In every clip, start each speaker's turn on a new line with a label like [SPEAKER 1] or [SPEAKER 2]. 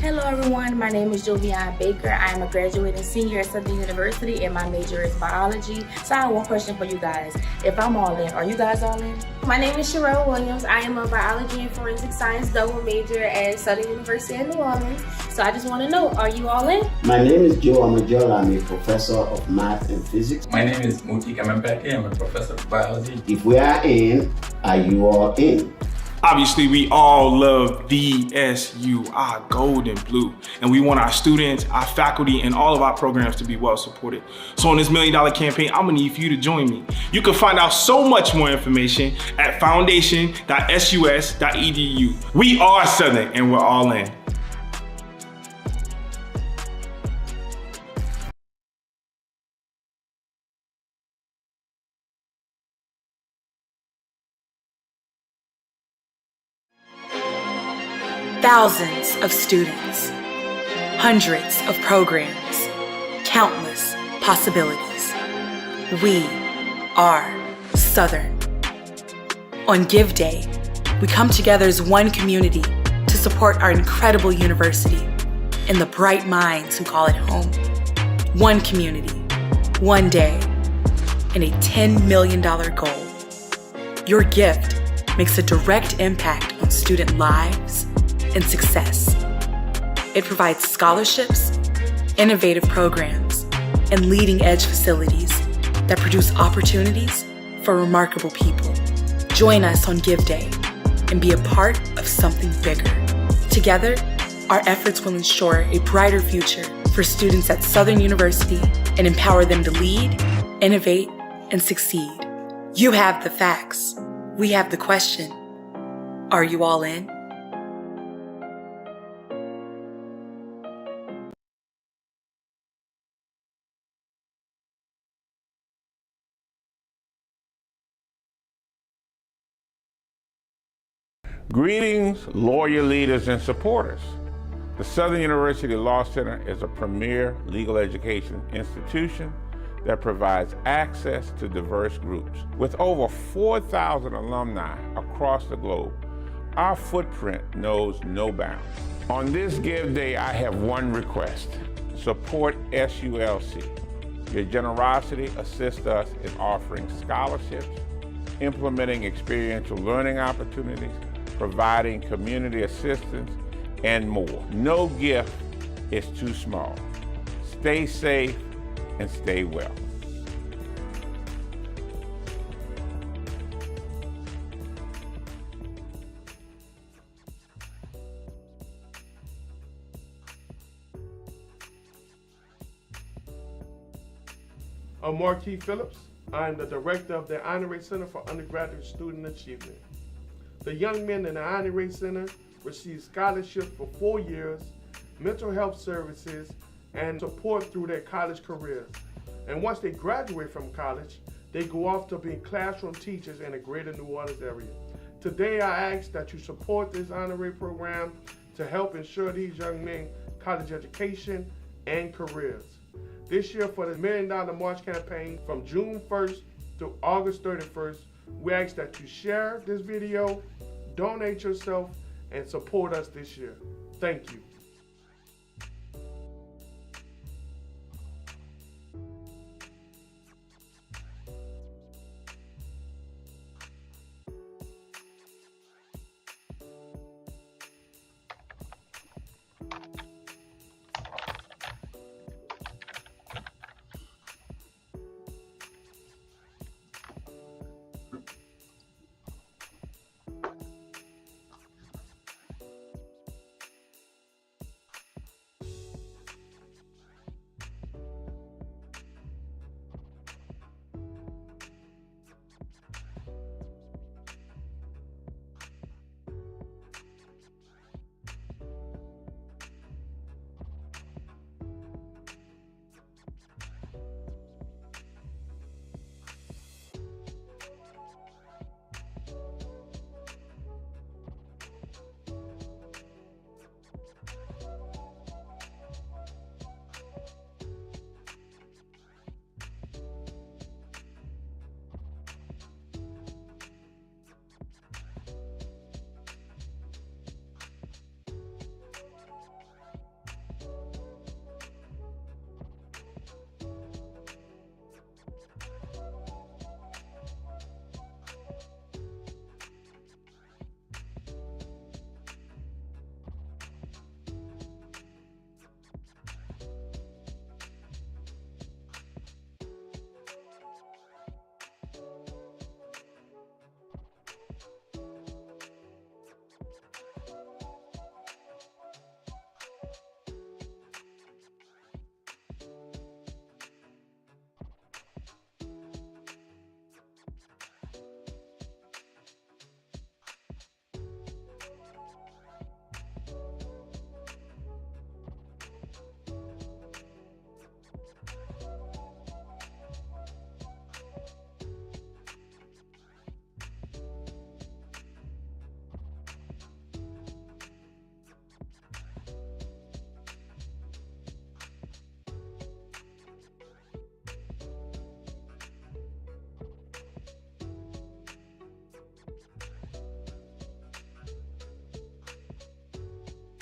[SPEAKER 1] Hello everyone, my name is Jovian Baker. I am a graduating senior at Southern University and my major is biology. So I have one question for you guys. If I'm all in, are you guys all in?
[SPEAKER 2] My name is Sherelle Williams. I am a biology and forensic science double major at Southern University in New Orleans. So I just want to know, are you all in?
[SPEAKER 3] My name is Joe Amajola. I'm a professor of math and physics.
[SPEAKER 4] My name is Mutik Amempeke. I'm a professor of biology.
[SPEAKER 3] If we are in, are you all in?
[SPEAKER 5] Obviously, we all love DSU, our gold and blue, and we want our students, our faculty, and all of our programs to be well supported. So in this $1 Million campaign, I'm gonna need for you to join me. You can find out so much more information at foundation.sus.edu. We are Southern, and we're all in.
[SPEAKER 6] Thousands of students, hundreds of programs, countless possibilities. We are Southern. On Give Day, we come together as one community to support our incredible university and the bright minds who call it home. One community, one day, and a $10 million goal. Your gift makes a direct impact on student lives and success. It provides scholarships, innovative programs, and leading-edge facilities that produce opportunities for remarkable people. Join us on Give Day and be a part of something bigger. Together, our efforts will ensure a brighter future for students at Southern University and empower them to lead, innovate, and succeed. You have the facts. We have the question. Are you all in?
[SPEAKER 7] Greetings, lawyer leaders and supporters. The Southern University Law Center is a premier legal education institution that provides access to diverse groups. With over 4,000 alumni across the globe, our footprint knows no bounds. On this Give Day, I have one request. Support SULC. Your generosity assists us in offering scholarships, implementing experiential learning opportunities, providing community assistance, and more. No gift is too small. Stay safe and stay well.
[SPEAKER 8] I'm Marquis Phillips. I'm the director of the Honorary Center for Undergraduate Student Achievement. The young men in the Honorary Center receive scholarships for 4 years, mental health services, and support through their college careers. And once they graduate from college, they go off to be classroom teachers in the greater New Orleans area. Today, I ask that you support this honorary program to help ensure these young men college education and careers. This year, for the $1 Million March campaign from June 1st to August 31st, we ask that you share this video, donate yourself, and support us this year. Thank you.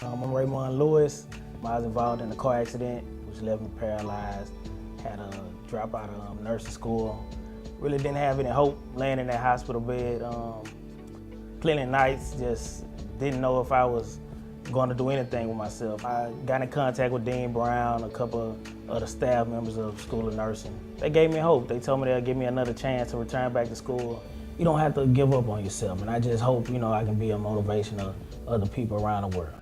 [SPEAKER 9] I'm Raymond Lewis. I was involved in a car accident, which left me paralyzed. Had a drop out of nursing school. Really didn't have any hope laying in that hospital bed. Plenty of nights, just didn't know if I was going to do anything with myself. I got in contact with Dean Brown, a couple of other staff members of School of Nursing. They gave me hope. They told me they'll give me another chance to return back to school. You don't have to give up on yourself, and I just hope, I can be a motivation of other people around the world.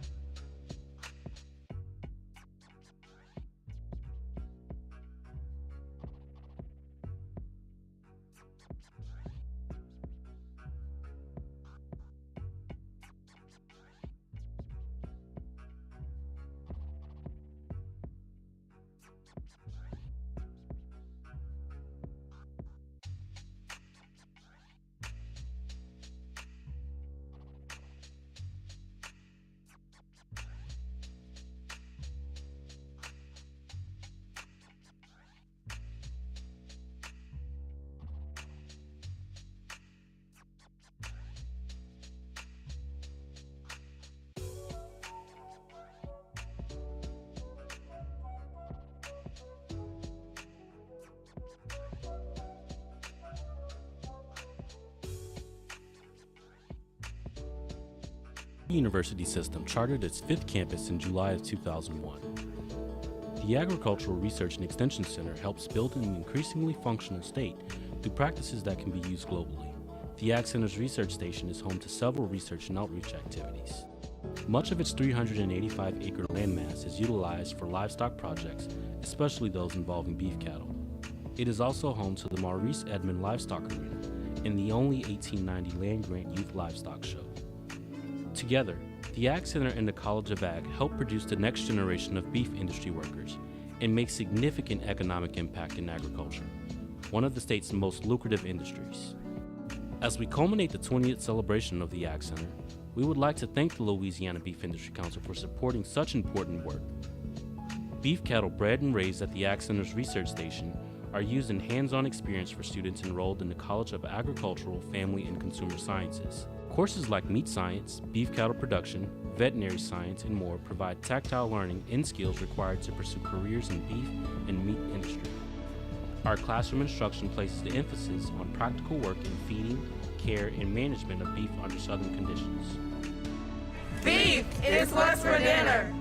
[SPEAKER 10] The university system chartered its 5th campus in July of 2001. The Agricultural Research and Extension Center helps build an increasingly functional state through practices that can be used globally. The Ag Center's research station is home to several research and outreach activities. Much of its 385-acre landmass is utilized for livestock projects, especially those involving beef cattle. It is also home to the Maurice Edmond Livestock Arena and the only 1890 land-grant youth livestock show. Together, the Ag Center and the College of Ag help produce the next generation of beef industry workers and make significant economic impact in agriculture, one of the state's most lucrative industries. As we culminate the 20th celebration of the Ag Center, we would like to thank the Louisiana Beef Industry Council for supporting such important work. Beef cattle bred and raised at the Ag Center's research station are used in hands-on experience for students enrolled in the College of Agricultural, Family, and Consumer Sciences. Courses like meat science, beef cattle production, veterinary science, and more provide tactile learning and skills required to pursue careers in beef and meat industry. Our classroom instruction places the emphasis on practical work in feeding, care, and management of beef under southern conditions.
[SPEAKER 6] Beef is what's for dinner.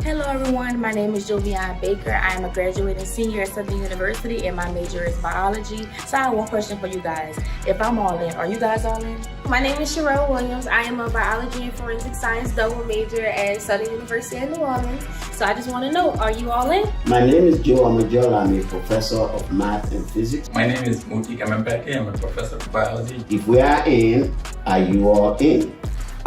[SPEAKER 1] Hello everyone, my name is Jovian Baker. I am a graduating senior at Southern University and my major is biology. So I have one question for you guys. If I'm all in, are you guys all in?
[SPEAKER 2] My name is Sherelle Williams. I am a biology and forensic science double major at Southern University in New Orleans. So I just want to know, are you all in?
[SPEAKER 3] My name is Joe Amajola. I'm a professor of math and physics.
[SPEAKER 4] My name is Mutik Amempeke. I'm a professor of biology.
[SPEAKER 3] If we are in, are you all in?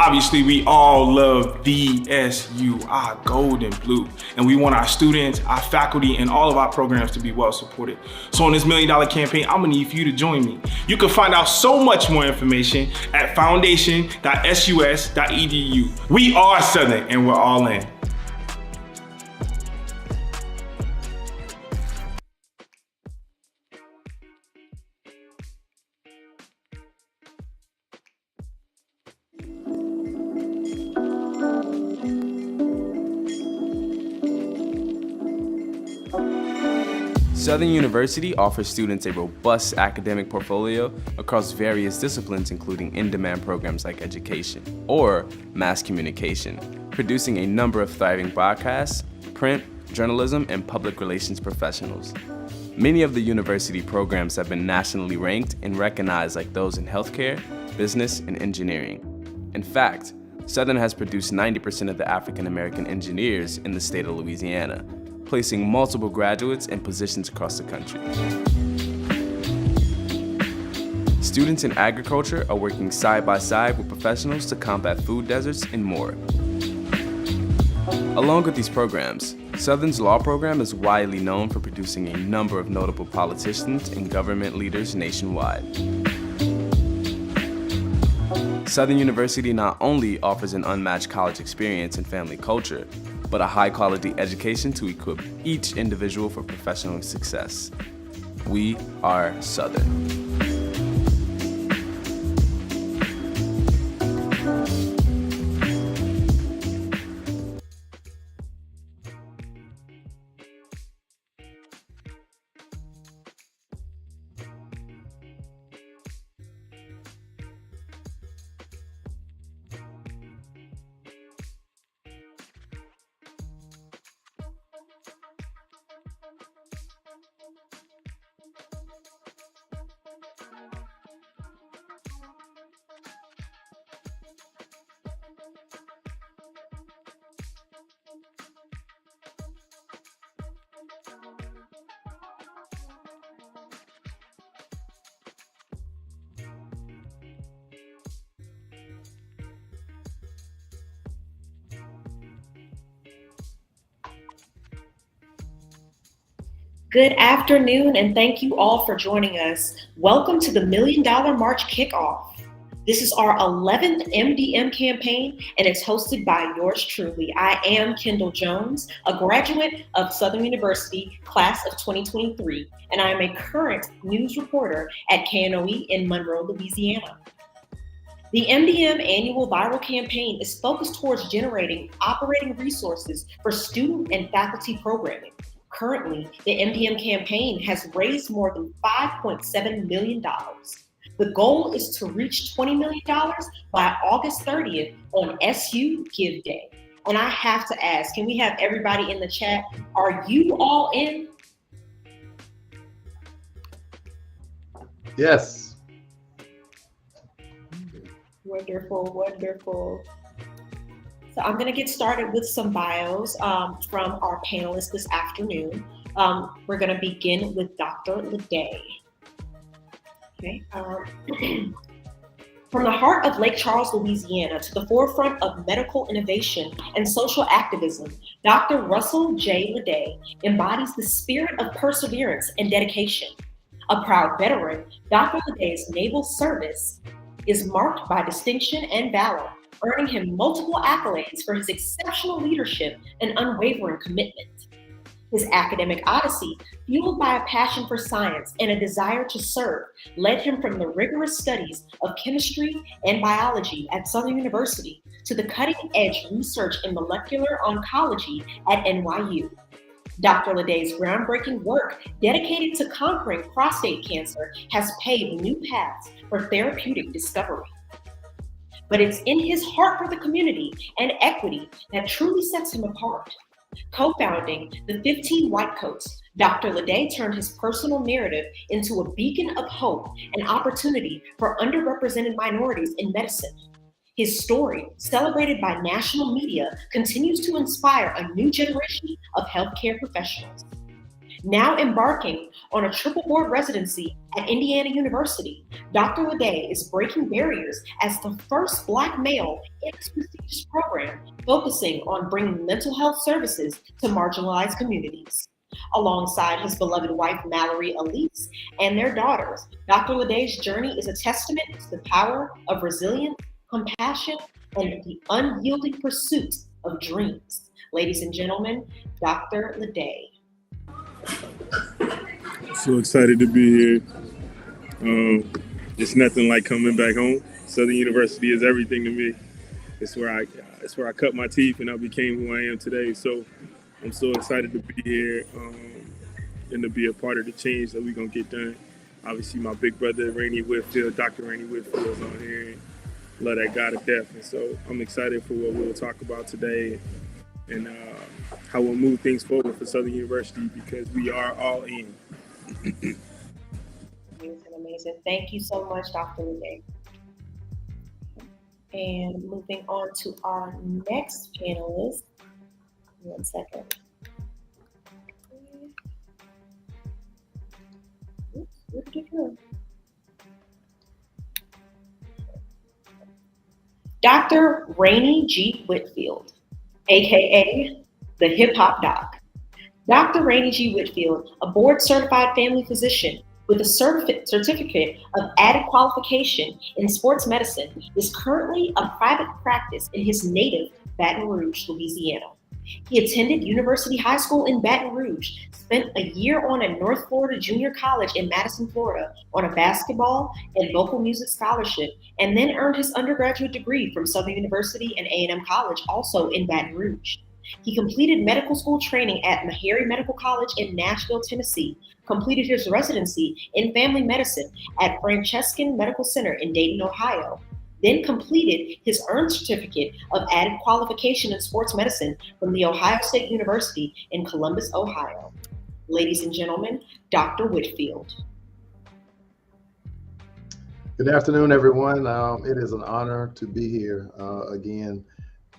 [SPEAKER 5] Obviously, we all love DSU, our gold and blue, and we want our students, our faculty, and all of our programs to be well supported. So in this $1 Million campaign, I'm gonna need for you to join me. You can find out so much more information at foundation.sus.edu. We are Southern, and we're all in.
[SPEAKER 11] Southern University offers students a robust academic portfolio across various disciplines, including in-demand programs like education or mass communication, producing a number of thriving broadcasts, print, journalism, and public relations professionals. Many of the university programs have been nationally ranked and recognized, like those in healthcare, business, and engineering. In fact, Southern has produced 90% of the African American engineers in the state of Louisiana, placing multiple graduates in positions across the country. Students in agriculture are working side by side with professionals to combat food deserts and more. Along with these programs, Southern's law program is widely known for producing a number of notable politicians and government leaders nationwide. Southern University not only offers an unmatched college experience and family culture, but a high-quality education to equip each individual for professional success. We are Southern.
[SPEAKER 12] Good afternoon, and thank you all for joining us. Welcome to the $1 Million March Kickoff. This is our 11th MDM campaign, and it's hosted by yours truly. I am Kendall Jones, a graduate of Southern University, class of 2023, and I am a current news reporter at KNOE in Monroe, Louisiana. The MDM annual viral campaign is focused towards generating operating resources for student and faculty programming. Currently, the MDM campaign has raised more than $5.7 million. The goal is to reach $20 million by August 30th on SU Give Day. And I have to ask, can we have everybody in the chat, are you all in?
[SPEAKER 13] Yes.
[SPEAKER 12] Wonderful, wonderful. So I'm going to get started with some bios from our panelists this afternoon. We're going to begin with Dr. Leday. Okay. From the heart of Lake Charles, Louisiana, to the forefront of medical innovation and social activism, Dr. Russell J. Leday embodies the spirit of perseverance and dedication. A proud veteran, Dr. Leday's naval service is marked by distinction and valor, earning him multiple accolades for his exceptional leadership and unwavering commitment. His academic odyssey, fueled by a passion for science and a desire to serve, led him from the rigorous studies of chemistry and biology at Southern University to the cutting-edge research in molecular oncology at NYU. Dr. Leday's groundbreaking work dedicated to conquering prostate cancer has paved new paths for therapeutic discovery. But it's in his heart for the community and equity that truly sets him apart. Co-founding the 15 Whitecoats, Dr. Leday turned his personal narrative into a beacon of hope and opportunity for underrepresented minorities in medicine. His story, celebrated by national media, continues to inspire a new generation of healthcare professionals. Now embarking on a triple board residency at Indiana University, Dr. Leday is breaking barriers as the first Black male in this prestigious program, focusing on bringing mental health services to marginalized communities. Alongside his beloved wife, Mallory Elise, and their daughters, Dr. Leday's journey is a testament to the power of resilience, compassion, and the unyielding pursuit of dreams. Ladies and gentlemen, Dr. Leday.
[SPEAKER 5] So excited to be here. It's nothing like coming back home. Southern University is everything to me. It's where I cut my teeth and I became who I am today. So I'm so excited to be here and to be a part of the change that we're gonna get done. Obviously, my big brother, Rainey Whitfield, Dr. Rainey Whitfield is on here. And love that guy to death. And so I'm excited for what we'll talk about today and how we'll move things forward for Southern University because we are all in.
[SPEAKER 12] Amazing. Thank you so much, Dr. Leday. And moving on to our next panelist. 1 second. Oops, where did it go? Dr. Rainey G. Whitfield, aka the Hip Hop Doc. Dr. Rainey G. Whitfield, a board-certified family physician with a certificate of added qualification in sports medicine, is currently a private practice in his native Baton Rouge, Louisiana. He attended University High School in Baton Rouge, spent a year on a North Florida Junior College in Madison, Florida on a basketball and vocal music scholarship, and then earned his undergraduate degree from Southern University and A&M College, also in Baton Rouge. He completed medical school training at Meharry Medical College in Nashville, Tennessee, completed his residency in family medicine at Franciscan Medical Center in Dayton, Ohio, then completed his earned certificate of added qualification in sports medicine from The Ohio State University in Columbus, Ohio. Ladies and gentlemen, Dr. Whitfield.
[SPEAKER 13] Good afternoon, everyone. It is an honor to be here again.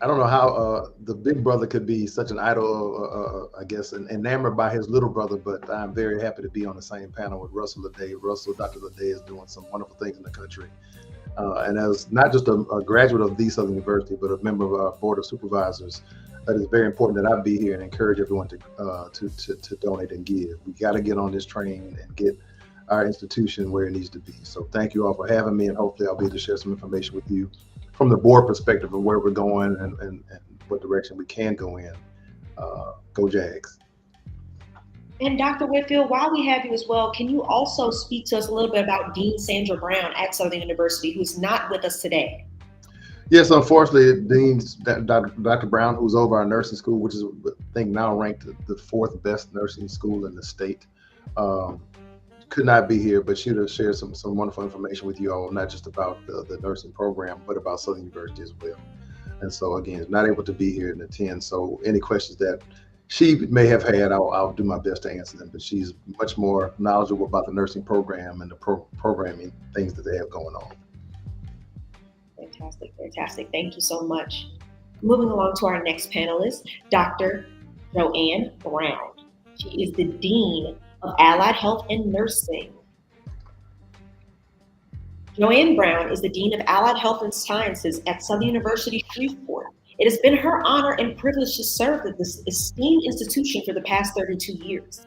[SPEAKER 13] I don't know how the big brother could be such an idol, I guess, enamored by his little brother, but I'm very happy to be on the same panel with Russell Leday. Dr. Leday is doing some wonderful things in the country. And as not just a graduate of the Southern University, but a member of our Board of Supervisors, it is very important that I be here and encourage everyone to donate and give. We got to get on this train and get our institution where it needs to be. So thank you all for having me, and hopefully I'll be able to share some information with you from the board perspective of where we're going and what direction we can go in. Go Jags.
[SPEAKER 12] And Dr. Whitfield, while we have you as well, can you also speak to us a little bit about Dean Sandra Brown at Southern University, who's not with us today?
[SPEAKER 13] Yes, unfortunately, Dr. Brown, who's over our nursing school, which is, I think, now ranked the 4th best nursing school in the state, could not be here, but she would have shared some wonderful information with you all, not just about the nursing program, but about Southern University as well. And so, again, not able to be here and attend. So any questions that she may have had, I'll do my best to answer them, but she's much more knowledgeable about the nursing program and the programming things that they have going on.
[SPEAKER 12] Fantastic, fantastic. Thank you so much. Moving along to our next panelist, Dr. Joanne Brown. She is the Dean of Allied Health and Nursing. Joanne Brown is the Dean of Allied Health and Sciences at Southern University Shreveport. It has been her honor and privilege to serve at this esteemed institution for the past 32 years.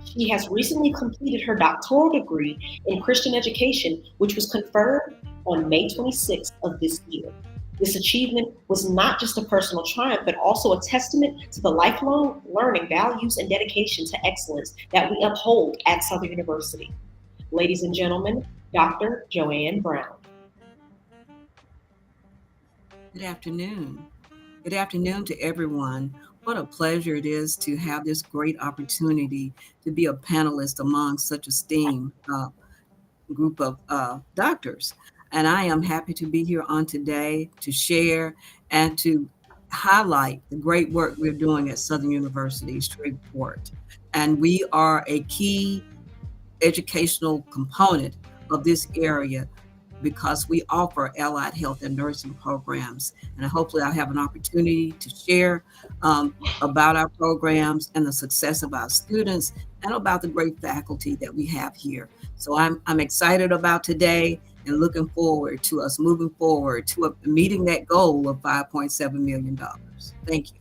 [SPEAKER 12] She has recently completed her doctoral degree in Christian education, which was conferred on May 26th of this year. This achievement was not just a personal triumph, but also a testament to the lifelong learning values and dedication to excellence that we uphold at Southern University. Ladies and gentlemen, Dr. Joanne Brown.
[SPEAKER 14] Good afternoon. Good afternoon to everyone. What a pleasure it is to have this great opportunity to be a panelist among such a esteemed group of doctors. And I am happy to be here on today to share and to highlight the great work we're doing at Southern University Shreveport. And we are a key educational component of this area because we offer allied health and nursing programs. And hopefully I'll have an opportunity to share about our programs and the success of our students and about the great faculty that we have here. So I'm excited about today and looking forward to us moving forward to meeting that goal of $5.7 million. Thank you.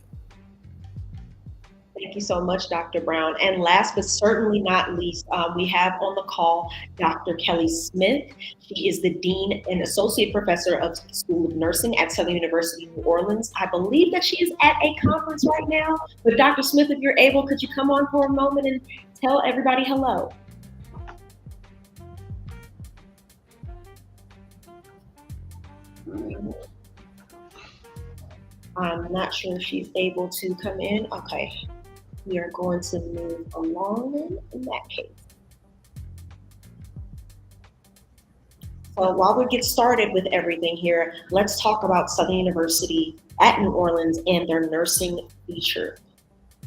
[SPEAKER 12] Thank you so much, Dr. Brown. And last but certainly not least, we have on the call Dr. Kelly Smith. She is the Dean and Associate Professor of the School of Nursing at Southern University, New Orleans. I believe that she is at a conference right now. But Dr. Smith, if you're able, could you come on for a moment and tell everybody hello? I'm not sure if she's able to come in. Okay. We are going to move along in that case. So while we get started with everything here, let's talk about Southern University at New Orleans and their nursing feature.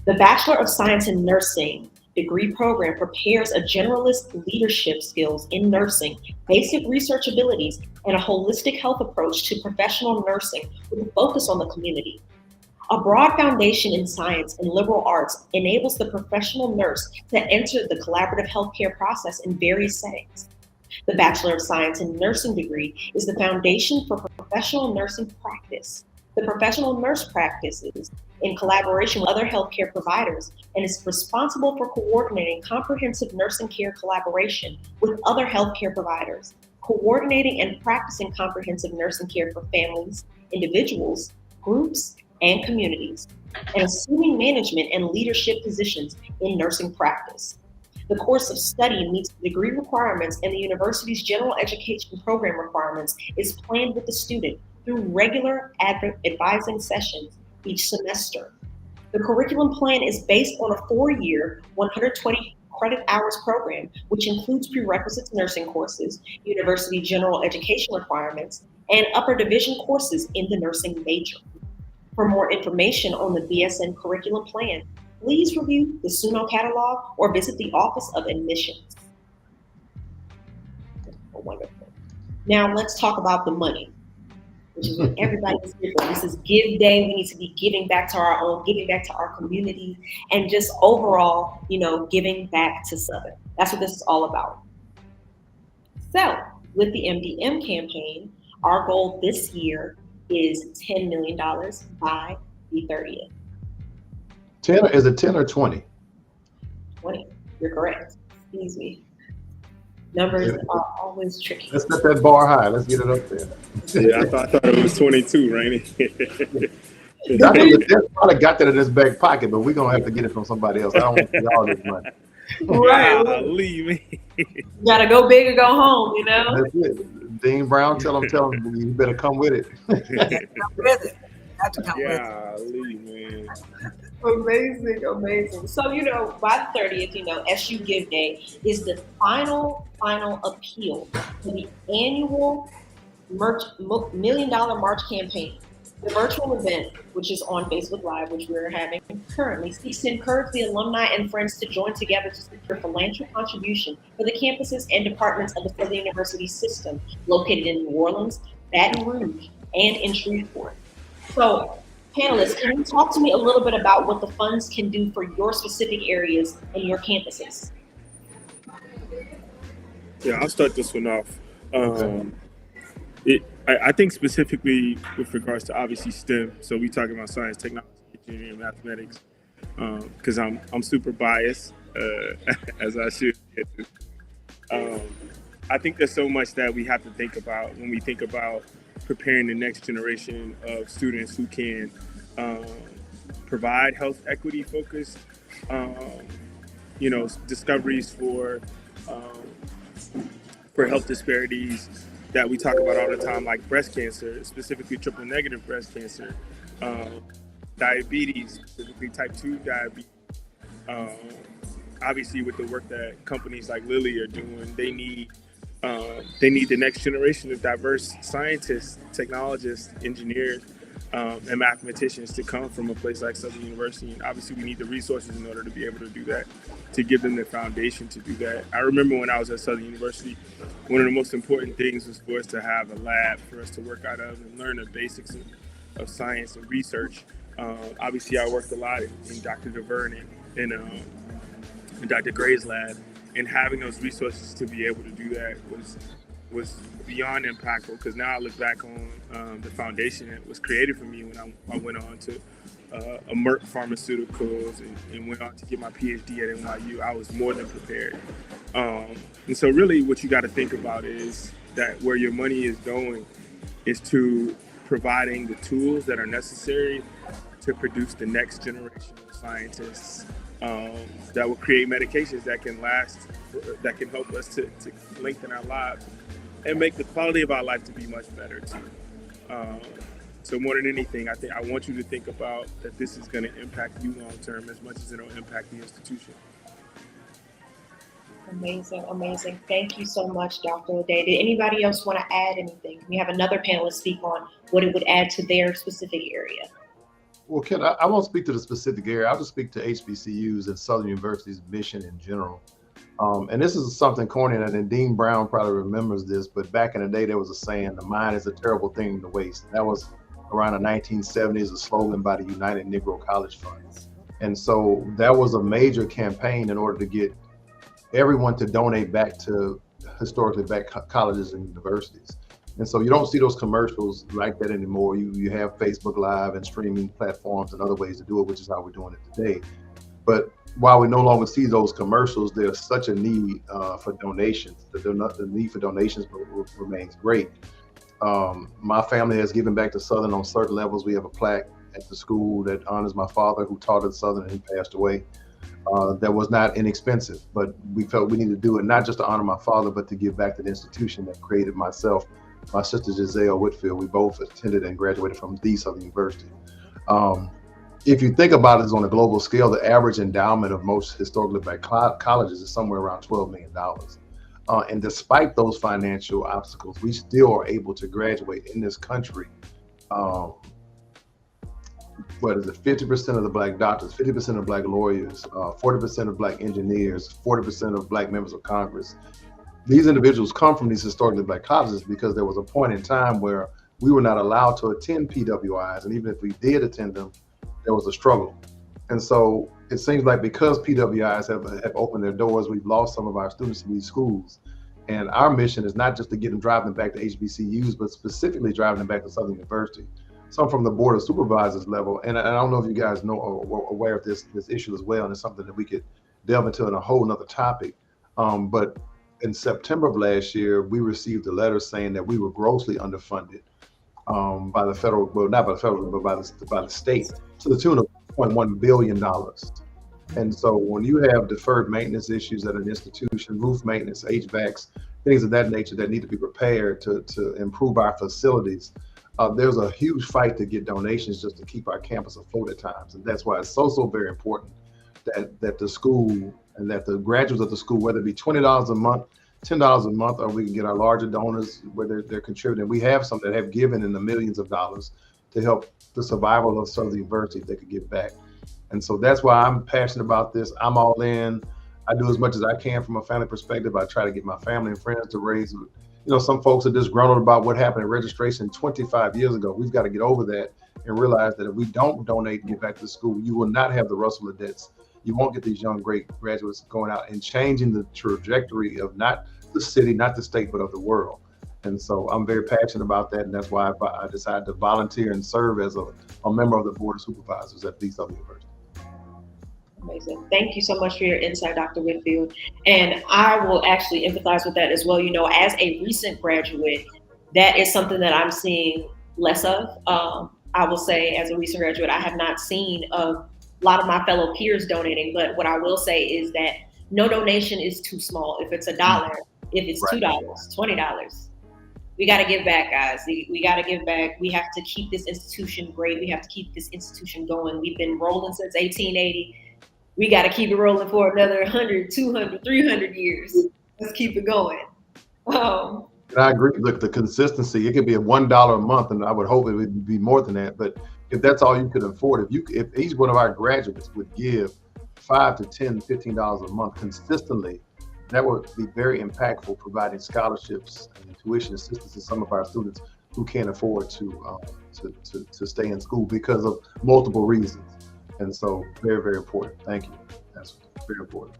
[SPEAKER 12] The Bachelor of Science in Nursing degree program prepares a generalist leadership skills in nursing, basic research abilities, and a holistic health approach to professional nursing with a focus on the community. A broad foundation in science and liberal arts enables the professional nurse to enter the collaborative healthcare process in various settings. The Bachelor of Science in Nursing degree is the foundation for professional nursing practice. The professional nurse practices in collaboration with other healthcare providers and is responsible for coordinating comprehensive nursing care collaboration with other healthcare providers, coordinating and practicing comprehensive nursing care for families, individuals, groups, and communities, and assuming management and leadership positions in nursing practice. The course of study meets the degree requirements and the university's general education program requirements is planned with the student through regular advising sessions each semester. The curriculum plan is based on a 4-year, 120 credit hours program, which includes prerequisites nursing courses, university general education requirements, and upper division courses in the nursing major. For more information on the BSN curriculum plan, please review the SUNO catalog or visit the Office of Admissions. Wonderful. Now let's talk about the money, which is what everybody is here for. This is Give Day. We need to be giving back to our own, giving back to our community, and just overall, giving back to Southern. That's what this is all about. So with the MDM campaign, our goal this year is $10 million by the 30th.
[SPEAKER 13] 10, is it 10 or 20?
[SPEAKER 12] 20, you're correct. Excuse me. Numbers are always tricky.
[SPEAKER 13] Let's set that bar high. Let's get it up there.
[SPEAKER 5] Yeah, I thought it was 22, Rainey.
[SPEAKER 13] That's probably got that in his back pocket, but we're going to have to get it from somebody else. I don't want to see all this money.
[SPEAKER 12] Right.
[SPEAKER 5] Leave me.
[SPEAKER 12] Gotta go big or go home,
[SPEAKER 13] That's it. Dean Brown, tell him you better come with it.
[SPEAKER 14] Come with it. Have to come with it.
[SPEAKER 5] Leave, man.
[SPEAKER 12] Amazing. So, by the 30th, SU Give Day is the final appeal to the annual $1 Million March campaign. The virtual event, which is on Facebook Live, which we're having currently, seeks to encourage the alumni and friends to join together to secure philanthropic contribution for the campuses and departments of the Southern University system located in New Orleans, Baton Rouge, and in Shreveport. So, panelists, can you talk to me a little bit about what the funds can do for your specific areas and your campuses?
[SPEAKER 5] Yeah, I'll start this one off. I think specifically with regards to obviously STEM. So we talking about science, technology, engineering, mathematics. Because I'm super biased, as I should get to. I think there's so much that we have to think about when we think about preparing the next generation of students who can provide health equity focused, discoveries for health disparities that we talk about all the time, like breast cancer, specifically triple negative breast cancer, diabetes, specifically type 2 diabetes. Obviously, with the work that companies like Lilly are doing, they need the next generation of diverse scientists, technologists, engineers, and mathematicians to come from a place like Southern University. And obviously, we need the resources in order to be able to do that, to give them the foundation to do that. I remember when I was at Southern University, one of the most important things was for us to have a lab for us to work out of and learn the basics of science and research. Obviously, I worked a lot in Dr. DeVerne and Dr. Gray's lab, and having those resources to be able to do that was beyond impactful, because now I look back on the foundation that was created for me when I went on to Merck Pharmaceuticals and went on to get my PhD at NYU. I was more than prepared. And so really what you got to think about is that where your money is going is to providing the tools that are necessary to produce the next generation of scientists that will create medications that can last, that can help us to lengthen our lives and make the quality of our life to be much better too. So more than anything, I want you to think about that this is going to impact you long term as much as it'll impact the institution.
[SPEAKER 12] Amazing, amazing. Thank you so much, Dr. O'Day. Did anybody else want to add anything? We have another panelist speak on what it would add to their specific area.
[SPEAKER 13] Well, Ken, I won't speak to the specific area. I'll just speak to HBCUs and Southern University's mission in general. And this is something corny, and Dean Brown probably remembers this, but back in the day, there was a saying, the mind is a terrible thing to waste. That was around the 1970s, a slogan by the United Negro College Fund. And so that was a major campaign in order to get everyone to donate back to historically black colleges and universities. And so you don't see those commercials like that anymore. You have Facebook Live and streaming platforms and other ways to do it, which is how we're doing it today. But while we no longer see those commercials, there's such a need for donations. The need for donations remains great. My family has given back to Southern on certain levels. We have a plaque at the school that honors my father, who taught at Southern, and he passed away. That was not inexpensive, but we felt we needed to do it not just to honor my father, but to give back to the institution that created myself, my sister Giselle Whitfield. We both attended and graduated from the Southern University. If you think about it on a global scale, the average endowment of most historically black colleges is somewhere around $12 million. And despite those financial obstacles, we still are able to graduate in this country. What is it? 50% of the black doctors, 50% of black lawyers, 40% of black engineers, 40% of black members of Congress. These individuals come from these historically black colleges because there was a point in time where we were not allowed to attend PWIs. And even if we did attend them, there was a struggle. And so it seems like because PWIs have opened their doors, we've lost some of our students to these schools. And our mission is not just to get them driving back to HBCUs, but specifically driving them back to Southern University. Some from the Board of Supervisors level. And I don't know if you guys know or aware of this issue as well, and it's something that we could delve into in a whole nother topic. But in September of last year, we received a letter saying that we were grossly underfunded by the federal, well, not by the federal, but by the state, to the tune of $1.1 billion. And so when you have deferred maintenance issues at an institution, roof maintenance, HVACs, things of that nature that need to be repaired to improve our facilities, there's a huge fight to get donations just to keep our campus afloat at times. And that's why it's so very important that the school and that the graduates of the school, whether it be $20 a month, $10 a month, or we can get our larger donors where they're contributing. We have some that have given in the millions of dollars to help the survival of Southern University if they could give back. And so that's why I'm passionate about this. I'm all in. I do as much as I can from a family perspective. I try to get my family and friends to raise. Some folks are disgruntled about what happened in registration 25 years ago. We've got to get over that and realize that if we don't donate and get back to school, you will not have the rustle of debts. You won't get these young, great graduates going out and changing the trajectory of not the city, not the state, but of the world. And so I'm very passionate about that. And that's why I decided to volunteer and serve as a member of the Board of Supervisors at the Southern University.
[SPEAKER 12] Amazing. Thank you so much for your insight, Dr. Whitfield. And I will actually empathize with that as well. As a recent graduate, that is something that I'm seeing less of. I will say, as a recent graduate, I have not seen a lot of my fellow peers donating. But what I will say is that no donation is too small. If it's $1, if it's $2, $20, we got to give back, guys. We got to give back. We have to keep this institution great. We have to keep this institution going. We've been rolling since 1880. We got to keep it rolling for another 100, 200, 300 years. Let's keep it going.
[SPEAKER 13] And I agree. Look, the consistency, it could be a $1 a month, and I would hope it would be more than that. But if that's all you could afford, if each one of our graduates would give $5 to $10, $15 a month consistently, that would be very impactful, providing scholarships and tuition assistance to some of our students who can't afford to stay in school because of multiple reasons. And so very, very important. Thank you. That's very important.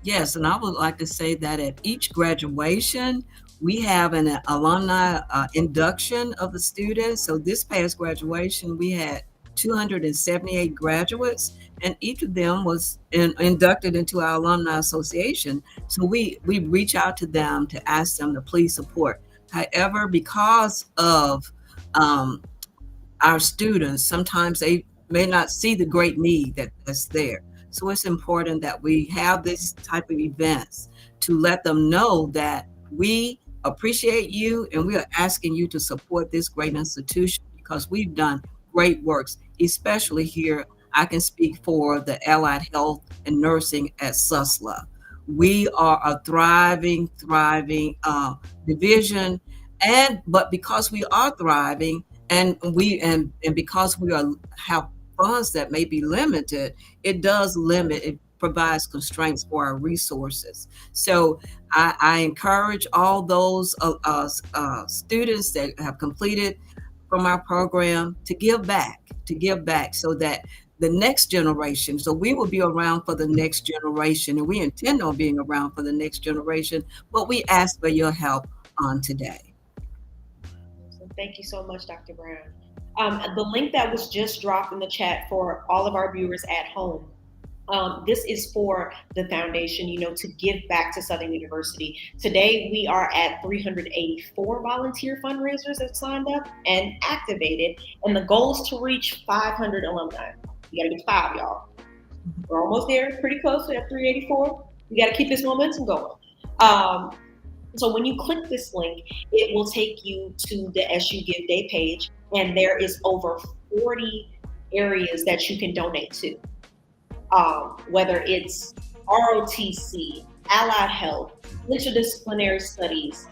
[SPEAKER 14] Yes, and I would like to say that at each graduation, we have an alumni induction of the students. So this past graduation, we had 278 graduates, and each of them was inducted into our alumni association. So we reach out to them to ask them to please support. However, because of our students, sometimes they may not see the great need that's there. So it's important that we have this type of events to let them know that we appreciate you and we are asking you to support this great institution because we've done great works, especially here. I can speak for the allied health and nursing at SUSLA. We are a thriving division, but because we are thriving and because we have funds that may be limited, it provides constraints for our resources. So I encourage all those students that have completed from our program to give back so that the next generation, so we will be around for the next generation, and we intend on being around for the next generation, but we ask for your help on today.
[SPEAKER 12] So thank you so much, Dr. Brown. The link that was just dropped in the chat for all of our viewers at home, this is for the foundation, to give back to Southern University. Today, we are at 384 volunteer fundraisers that signed up and activated, and the goal is to reach 500 alumni. You gotta get 5, y'all. We're almost there, pretty close. We have 384. We gotta keep this momentum going. So when you click this link, it will take you to the SU Give Day page, and there is over 40 areas that you can donate to. Whether it's ROTC, allied health, interdisciplinary studies,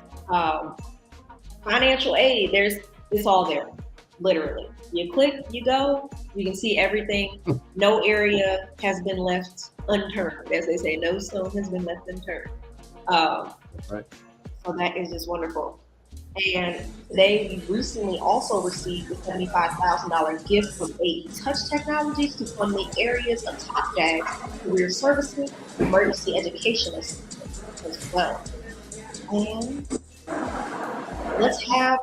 [SPEAKER 12] financial aid, it's all there, literally. You click, you go, you can see everything. No area has been left unturned, as they say, no stone has been left unturned.
[SPEAKER 13] Right.
[SPEAKER 12] So that is just wonderful. And today, we recently also received a $75,000 gift from AE Touch Technologies to fund the areas of Top JAG, career services, emergency education assistance as well. And let's have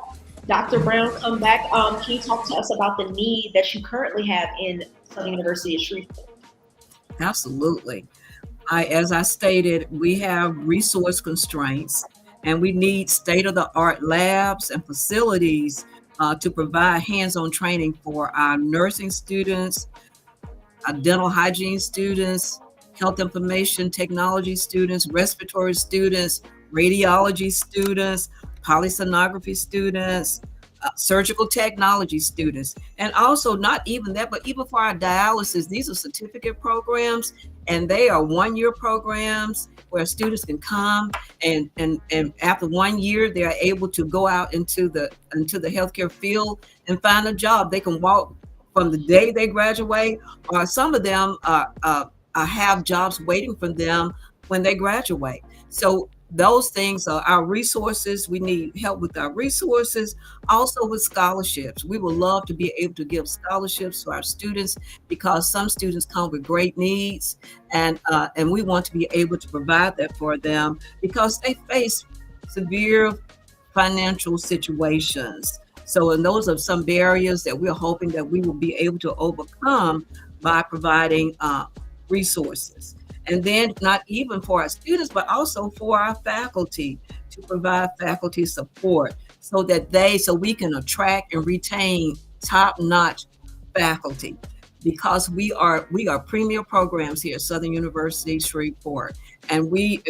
[SPEAKER 12] Dr. Brown come back. Can you talk to us about the need that you currently have in Southern University of Shreveport?
[SPEAKER 14] Absolutely. As I stated, we have resource constraints, and we need state-of-the-art labs and facilities to provide hands-on training for our nursing students, our dental hygiene students, health information technology students, respiratory students, radiology students, polysonography students, surgical technology students. And also not even that, but even for our dialysis, these are certificate programs, and they are one-year programs where students can come and after 1 year, they are able to go out into the healthcare field and find a job. They can walk from the day they graduate, or some of them have jobs waiting for them when they graduate. So those things are our resources. We need help with our resources, also with scholarships. We would love to be able to give scholarships to our students because some students come with great needs, and we want to be able to provide that for them because they face severe financial situations. So, and those are some barriers that we're hoping that we will be able to overcome by providing resources. And then not even for our students, but also for our faculty, to provide faculty support so we can attract and retain top-notch faculty, because we are premier programs here at Southern University Shreveport, and we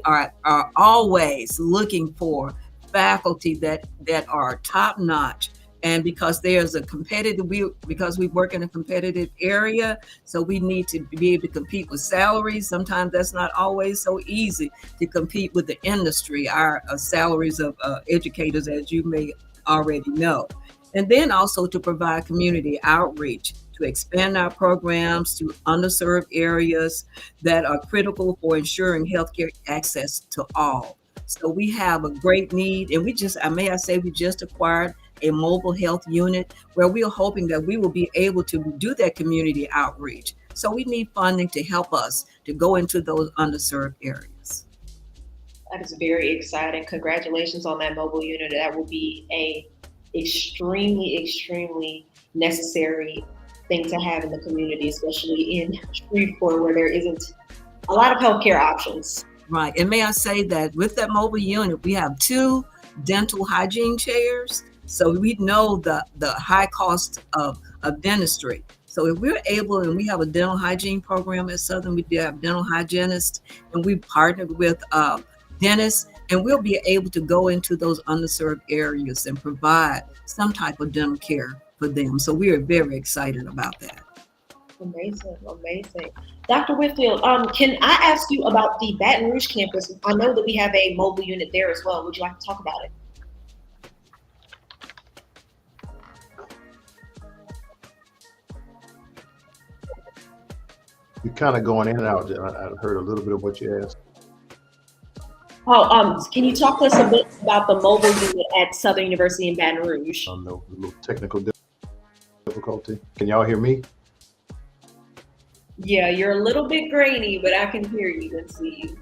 [SPEAKER 14] are always looking for faculty that are top-notch. And because because we work in a competitive area, so we need to be able to compete with salaries. Sometimes that's not always so easy to compete with the industry, our salaries of educators, as you may already know. And then also to provide community outreach, to expand our programs to underserved areas that are critical for ensuring healthcare access to all. So we have a great need, and we just acquired a mobile health unit where we are hoping that we will be able to do that community outreach. So we need funding to help us to go into those underserved areas.
[SPEAKER 12] That is very exciting. Congratulations on that mobile unit. That will be a extremely, extremely necessary thing to have in the community, especially in Shreveport where there isn't a lot of healthcare options.
[SPEAKER 14] Right. And may I say that with that mobile unit, we have 2 dental hygiene chairs. So we know the high cost of dentistry. So if we're able, and we have a dental hygiene program at Southern, we do have dental hygienists, and we partnered with dentists, and we'll be able to go into those underserved areas and provide some type of dental care for them. So we are very excited about that.
[SPEAKER 12] Amazing, amazing. Dr. Whitfield, can I ask you about the Baton Rouge campus? I know that we have a mobile unit there as well. Would you like to talk about it?
[SPEAKER 13] You're kind of going in and out. I heard a little bit of what you asked.
[SPEAKER 12] Can you talk to us a bit about the mobile unit at Southern University in Baton Rouge?
[SPEAKER 13] No, a little technical difficulty. Can y'all hear me?
[SPEAKER 12] Yeah, you're a little bit grainy, but I can hear you and see you.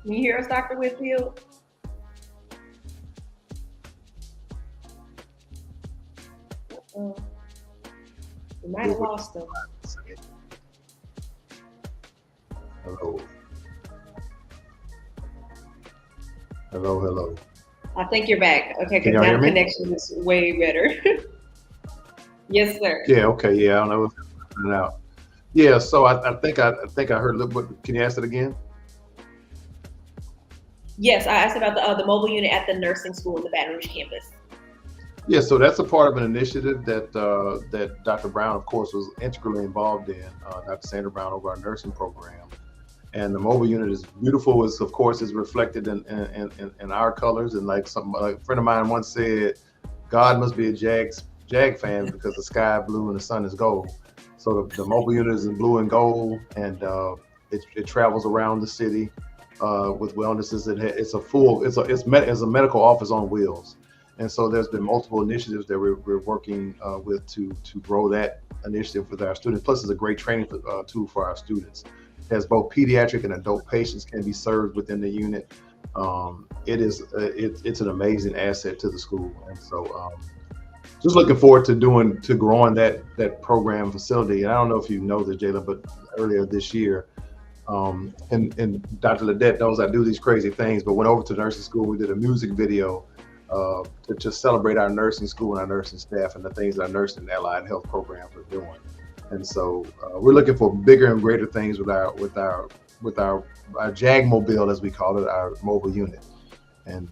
[SPEAKER 12] Can you hear us, Dr. Whitfield? We might have lost him.
[SPEAKER 13] Hello. Hello.
[SPEAKER 12] I think you're back. Okay,
[SPEAKER 13] Can
[SPEAKER 12] because
[SPEAKER 13] y'all
[SPEAKER 12] now
[SPEAKER 13] hear
[SPEAKER 12] the
[SPEAKER 13] me?
[SPEAKER 12] connection is way better. Yes, sir.
[SPEAKER 13] Yeah, okay, yeah, I know it's coming out. Yeah, so I think I heard a little bit. Can you ask it again?
[SPEAKER 12] Yes, I asked about the mobile unit at the nursing school in the Baton Rouge campus.
[SPEAKER 13] Yeah, so that's a part of an initiative that that Dr. Brown, of course, was integrally involved in. Dr. Sandra Brown over our nursing program, and the mobile unit is beautiful. Is of course is reflected in our colors, and like a friend of mine once said, God must be a Jag fan because the sky blue and the sun is gold. So the mobile unit is in blue and gold, and it travels around the city with wellnesses. It's a medical office on wheels. And so there's been multiple initiatives that we're working with to grow that initiative with our students. Plus, it's a great training tool for our students. It has both pediatric and adult patients can be served within the unit. It's an amazing asset to the school, and so just looking forward to growing that program facility. And I don't know if you know this, Jayla, but earlier this year, and Dr. Ledette knows I do these crazy things, but went over to nursing school. We did a music video to just celebrate our nursing school and our nursing staff and the things that our nursing and allied health programs are doing. And so we're looking for bigger and greater things with our JAG mobile, as we call it, our mobile unit. And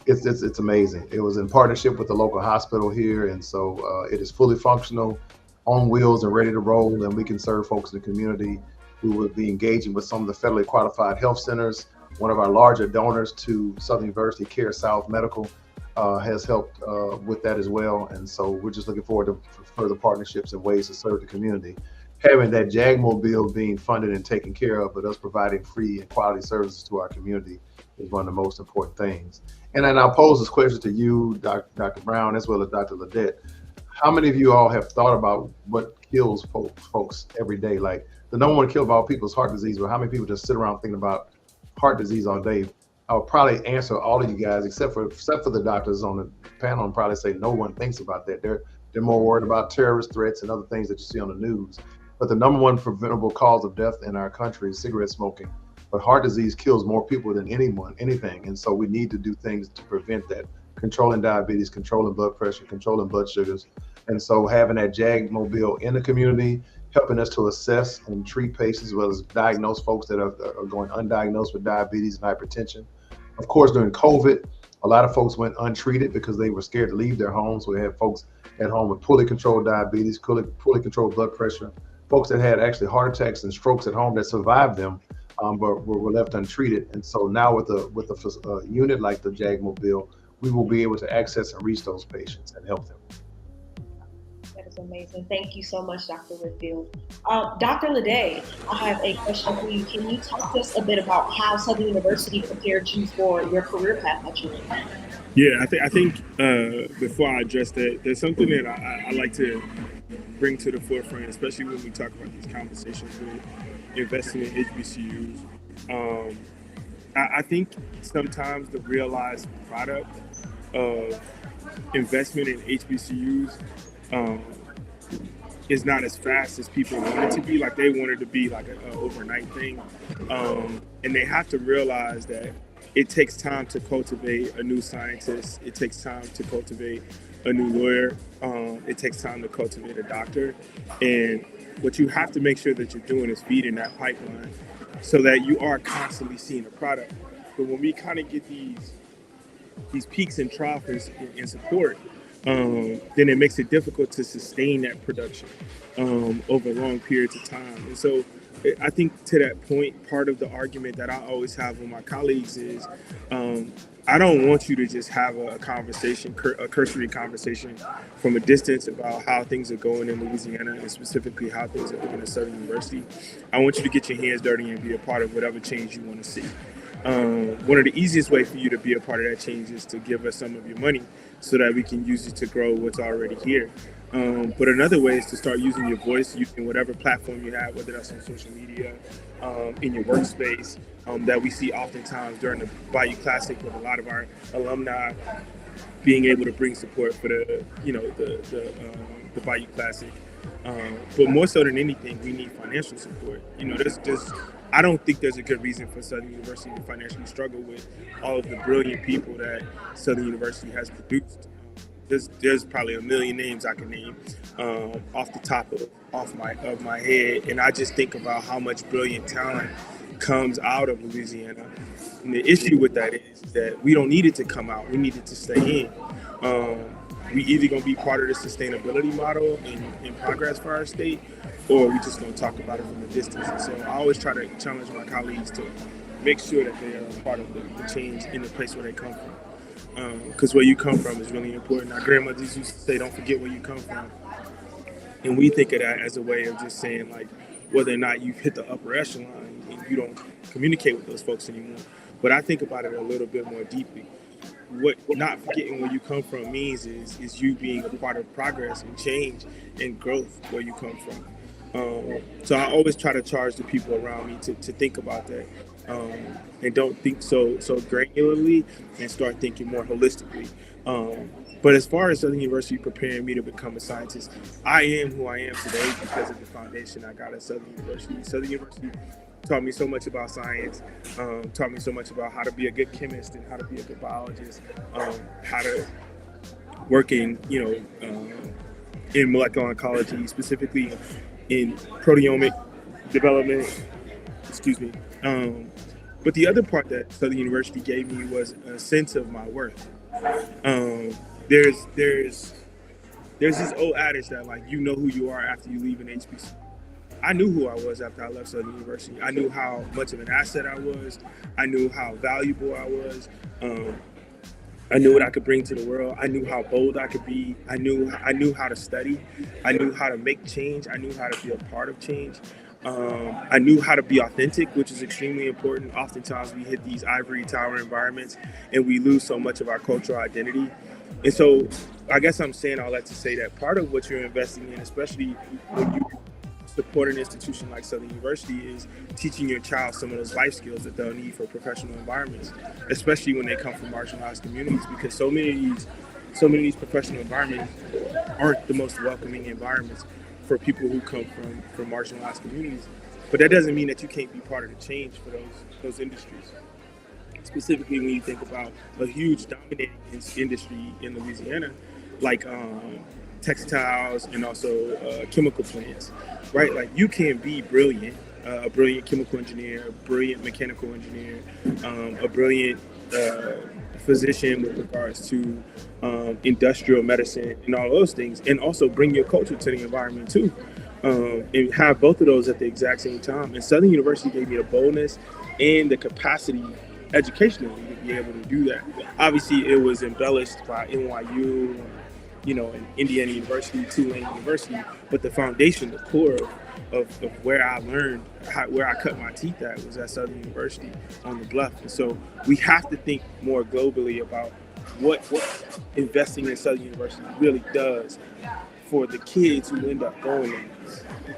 [SPEAKER 13] it's amazing. It was in partnership with the local hospital here, and so it is fully functional, on wheels, and ready to roll. And we can serve folks in the community who would be engaging with some of the federally qualified health centers. One of our larger donors to Southern University, Care South Medical, has helped with that as well. And so we're just looking forward to further partnerships and ways to serve the community. Having that JAG Mobile being funded and taken care of, but us providing free and quality services to our community is one of the most important things. And then I'll pose this question to you, Dr. Brown, as well as Dr. Ledette. How many of you all have thought about what kills folks every day? Like the number one killer of all people is heart disease, but how many people just sit around thinking about heart disease all day? I'll probably answer all of you guys, except for the doctors on the panel, and probably say no one thinks about that. They're more worried about terrorist threats and other things that you see on the news. But the number one preventable cause of death in our country is cigarette smoking. But heart disease kills more people than anything. And so we need to do things to prevent that. Controlling diabetes, controlling blood pressure, controlling blood sugars. And so having that JAG Mobile in the community, helping us to assess and treat patients, as well as diagnose folks that are going undiagnosed with diabetes and hypertension. Of course, during COVID, a lot of folks went untreated because they were scared to leave their homes. We had folks at home with poorly controlled diabetes, poorly controlled blood pressure, folks that had actually heart attacks and strokes at home that survived them, but were left untreated. And so now with a unit like the JAG Mobile, we will be able to access and reach those patients and help them.
[SPEAKER 12] That is amazing. Thank you so much, Dr. Whitfield. Dr. Lede, I have a question for you. Can you talk to us a bit about how Southern University prepared you for your career path that you're in?
[SPEAKER 5] Yeah, I think before I address that, there's something that I like to bring to the forefront, especially when we talk about these conversations with investing in HBCUs. I think sometimes the realized product of investment in HBCUs is not as fast as people want it to be. Like they want it to be like an overnight thing. And they have to realize that it takes time to cultivate a new scientist. It takes time to cultivate a new lawyer. It takes time to cultivate a doctor. And what you have to make sure that you're doing is feeding that pipeline so that you are constantly seeing a product. But when we kind of get these peaks and troughs in support, then it makes it difficult to sustain that production over long periods of time. And so I think to that point, part of the argument that I always have with my colleagues is I don't want you to just have a conversation, a cursory conversation from a distance about how things are going in Louisiana and specifically how things are going at Southern University. I want you to get your hands dirty and be a part of whatever change you want to see. One of the easiest ways for you to be a part of that change is to give us some of your money so that we can use it to grow what's already here. But another way is to start using your voice, using whatever platform you have, whether that's on social media, in your workspace, that we see oftentimes during the Bayou Classic with a lot of our alumni being able to bring support for the Bayou Classic. But more so than anything, we need financial support. I don't think there's a good reason for Southern University to financially struggle with all of the brilliant people that Southern University has produced. There's probably a million names I can name off the top of my head, and I just think about how much brilliant talent comes out of Louisiana. And the issue with that is that we don't need it to come out; we need it to stay in. We either gonna be part of the sustainability model in progress for our state, or we just gonna talk about it from a distance. And so I always try to challenge my colleagues to make sure that they are a part of the change in the place where they come from. Because where you come from is really important. Our grandmothers used to say, don't forget where you come from. And we think of that as a way of just saying, like, whether or not you've hit the upper echelon and you don't communicate with those folks anymore. But I think about it a little bit more deeply. What not forgetting where you come from means is you being a part of progress and change and growth where you come from. So I always try to charge the people around me to think about that. And don't think so granularly and start thinking more holistically. But as far as Southern University preparing me to become a scientist, I am who I am today because of the foundation I got at Southern University. Southern University taught me so much about science, taught me so much about how to be a good chemist and how to be a good biologist, how to work in molecular oncology, specifically in proteomic development. But the other part that Southern University gave me was a sense of my worth. There's this old adage that, like, you know who you are after you leave an HBCU. I knew who I was after I left Southern University. I knew how much of an asset I was. I knew how valuable I was. I knew what I could bring to the world. I knew how bold I could be. I knew how to study. I knew how to make change. I knew how to be a part of change. I knew how to be authentic, which is extremely important. Oftentimes we hit these ivory tower environments and we lose so much of our cultural identity. And so I guess I'm saying all that to say that part of what you're investing in, especially when you support an institution like Southern University, is teaching your child some of those life skills that they'll need for professional environments, especially when they come from marginalized communities, because so many of these professional environments aren't the most welcoming environments for people who come from marginalized communities. But that doesn't mean that you can't be part of the change for those industries. Specifically when you think about a huge dominating industry in Louisiana, like textiles and also chemical plants, right? Like you can be brilliant, a brilliant chemical engineer, a brilliant mechanical engineer, a brilliant physician with regards to industrial medicine and all those things, and also bring your culture to the environment too, and have both of those at the exact same time. And Southern University gave me the boldness and the capacity educationally to be able to do that. Obviously, it was embellished by NYU, and Indiana University, Tulane University, but the foundation, the core of where I learned, where I cut my teeth at, was at Southern University on the Bluff. And so we have to think more globally about what investing in Southern University really does for the kids who end up going there.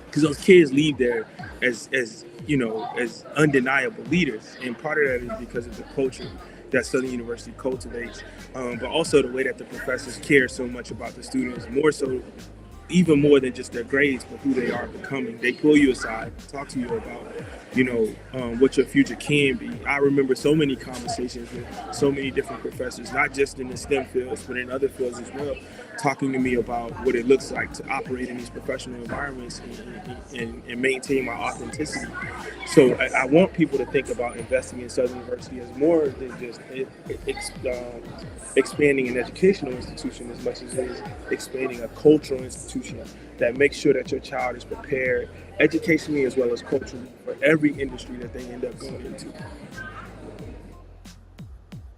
[SPEAKER 5] Because those kids leave there as undeniable leaders. And part of that is because of the culture that Southern University cultivates, but also the way that the professors care so much about the students, even more than just their grades, but who they are becoming. They pull you aside, talk to you about, what your future can be. I remember so many conversations with so many different professors, not just in the STEM fields, but in other fields as well, talking to me about what it looks like to operate in these professional environments and maintain my authenticity. So I want people to think about investing in Southern University as more than just expanding an educational institution, as much as it is expanding a cultural institution that makes sure that your child is prepared educationally as well as culturally for every industry that they end up going into.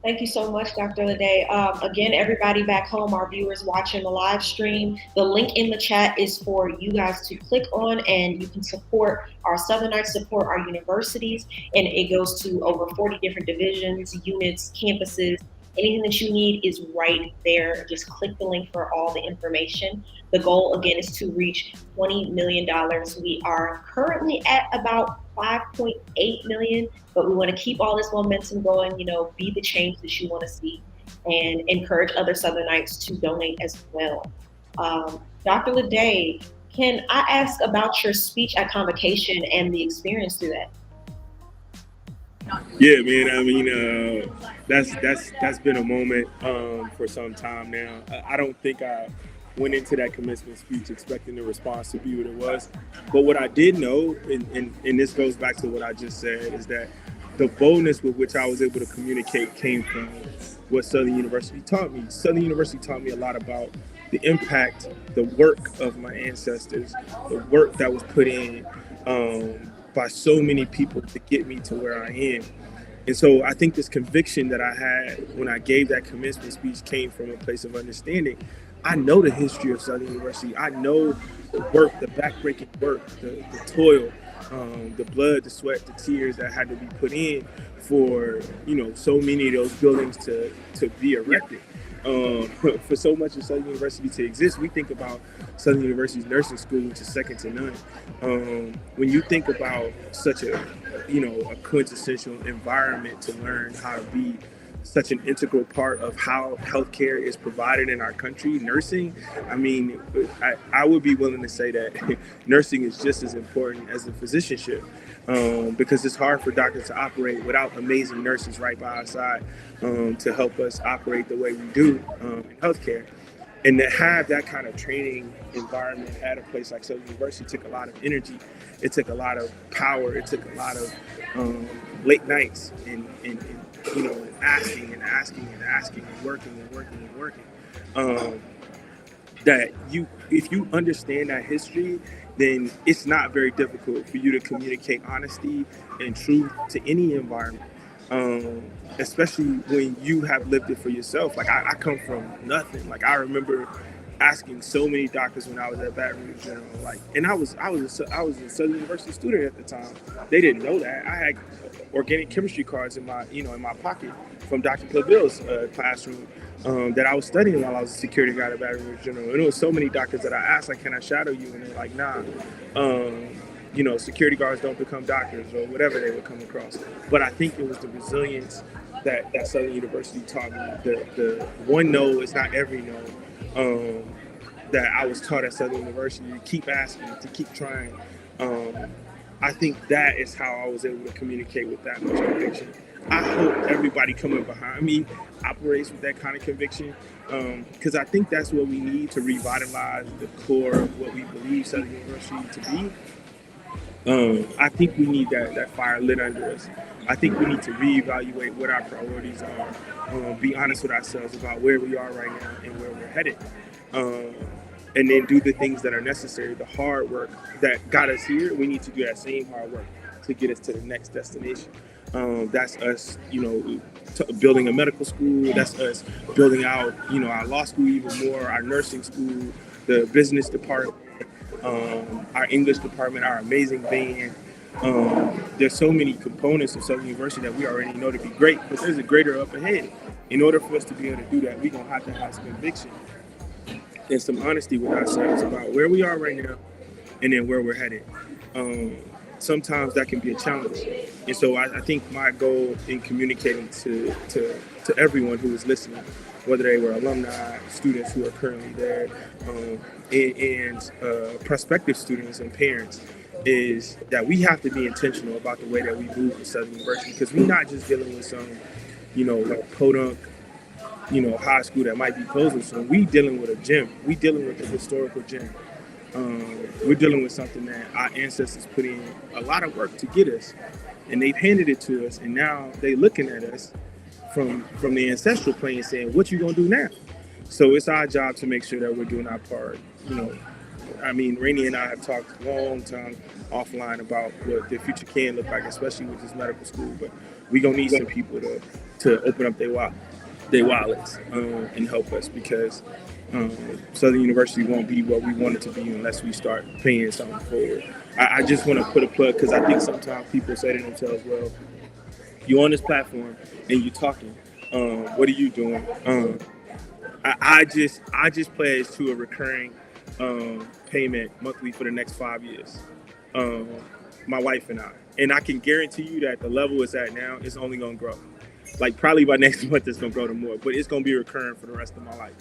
[SPEAKER 12] Thank you so much, Dr. Lede. Again, everybody back home, our viewers watching the live stream, the link in the chat is for you guys to click on, and you can support our Southernites, support our universities, and it goes to over 40 different divisions, units, campuses. Anything that you need is right there. Just click the link for all the information. The goal, again, is to reach $20 million. We are currently at about 5.8 million, but we want to keep all this momentum going, be the change that you want to see, and encourage other Southernites to donate as well. Dr. Lede, can I ask about your speech at Convocation and the experience through that?
[SPEAKER 5] Yeah, man. I mean, that's been a moment for some time now. I don't think I went into that commencement speech expecting the response to be what it was. But what I did know, and this goes back to what I just said, is that the boldness with which I was able to communicate came from what Southern University taught me. Southern University taught me a lot about the impact, the work of my ancestors, the work that was put in by so many people to get me to where I am. And so I think this conviction that I had when I gave that commencement speech came from a place of understanding. I know the history of Southern University. I know the work, the backbreaking work, the toil, the blood, the sweat, the tears that had to be put in for, so many of those buildings to be erected. For so much of Southern University to exist, we think about Southern University's nursing school, which is second to none. When you think about such a quintessential environment to learn how to be such an integral part of how healthcare is provided in our country, nursing, I would be willing to say that nursing is just as important as the physicianship, because it's hard for doctors to operate without amazing nurses right by our side to help us operate the way we do in healthcare. And to have that kind of training environment at a place like Southern University took a lot of energy. It took a lot of power. It took a lot of late nights and asking and asking and asking and working. That if you understand that history, then it's not very difficult for you to communicate honesty and truth to any environment. especially when you have lived it for yourself. Like I come from nothing. Like I remember asking so many doctors when I was at Baton Rouge General. Like, and I was a Southern University student at the time. They didn't know that. I had organic chemistry cards in my my pocket from Dr. Claville's classroom that I was studying while I was a security guard at Baton Rouge General. And there was so many doctors that I asked, like, can I shadow you? And they're like, nah. Security guards don't become doctors or whatever they would come across. But I think it was the resilience that Southern University taught me. The one no is not every no. That I was taught at Southern University to keep asking, to keep trying. I think that is how I was able to communicate with that much conviction. I hope everybody coming behind me operates with that kind of conviction, because I think that's what we need to revitalize the core of what we believe Southern University to be. I think we need that fire lit under us. I think we need to reevaluate what our priorities are, be honest with ourselves about where we are right now and where we're headed, and then do the things that are necessary. The hard work that got us here, we need to do that same hard work to get us to the next destination. That's us, building a medical school. That's us building out, our law school even more, our nursing school, the business department, our English department, our amazing band. There's so many components of Southern University that we already know to be great, but there's a greater up ahead. In order for us to be able to do that, we're going to have some conviction and some honesty with ourselves about where we are right now and then where we're headed. Sometimes that can be a challenge. And so I think my goal in communicating to everyone who is listening, whether they were alumni, students who are currently there, and prospective students and parents, is that we have to be intentional about the way that we move at Southern University, because we're not just dealing with some, like podunk, high school that might be closing soon. We dealing with a gym. We dealing with a historical gym. We're dealing with something that our ancestors put in a lot of work to get us, and they've handed it to us, and now they looking at us from the ancestral plane saying, what you gonna do now? So it's our job to make sure that we're doing our part. Rainey and I have talked a long time offline about what the future can look like, especially with this medical school, but we're gonna need some people to open up their wallets and help us, because Southern University won't be what we want it to be unless we start paying something forward. I just want to put a plug, because I think sometimes people say to themselves, well, you're on this platform and you're talking. What are you doing? I just pledged to a recurring payment monthly for the next 5 years. My wife and I. And I can guarantee you that the level it's at now is only going to grow. Like probably by next month it's going to grow to more, but it's going to be recurring for the rest of my life.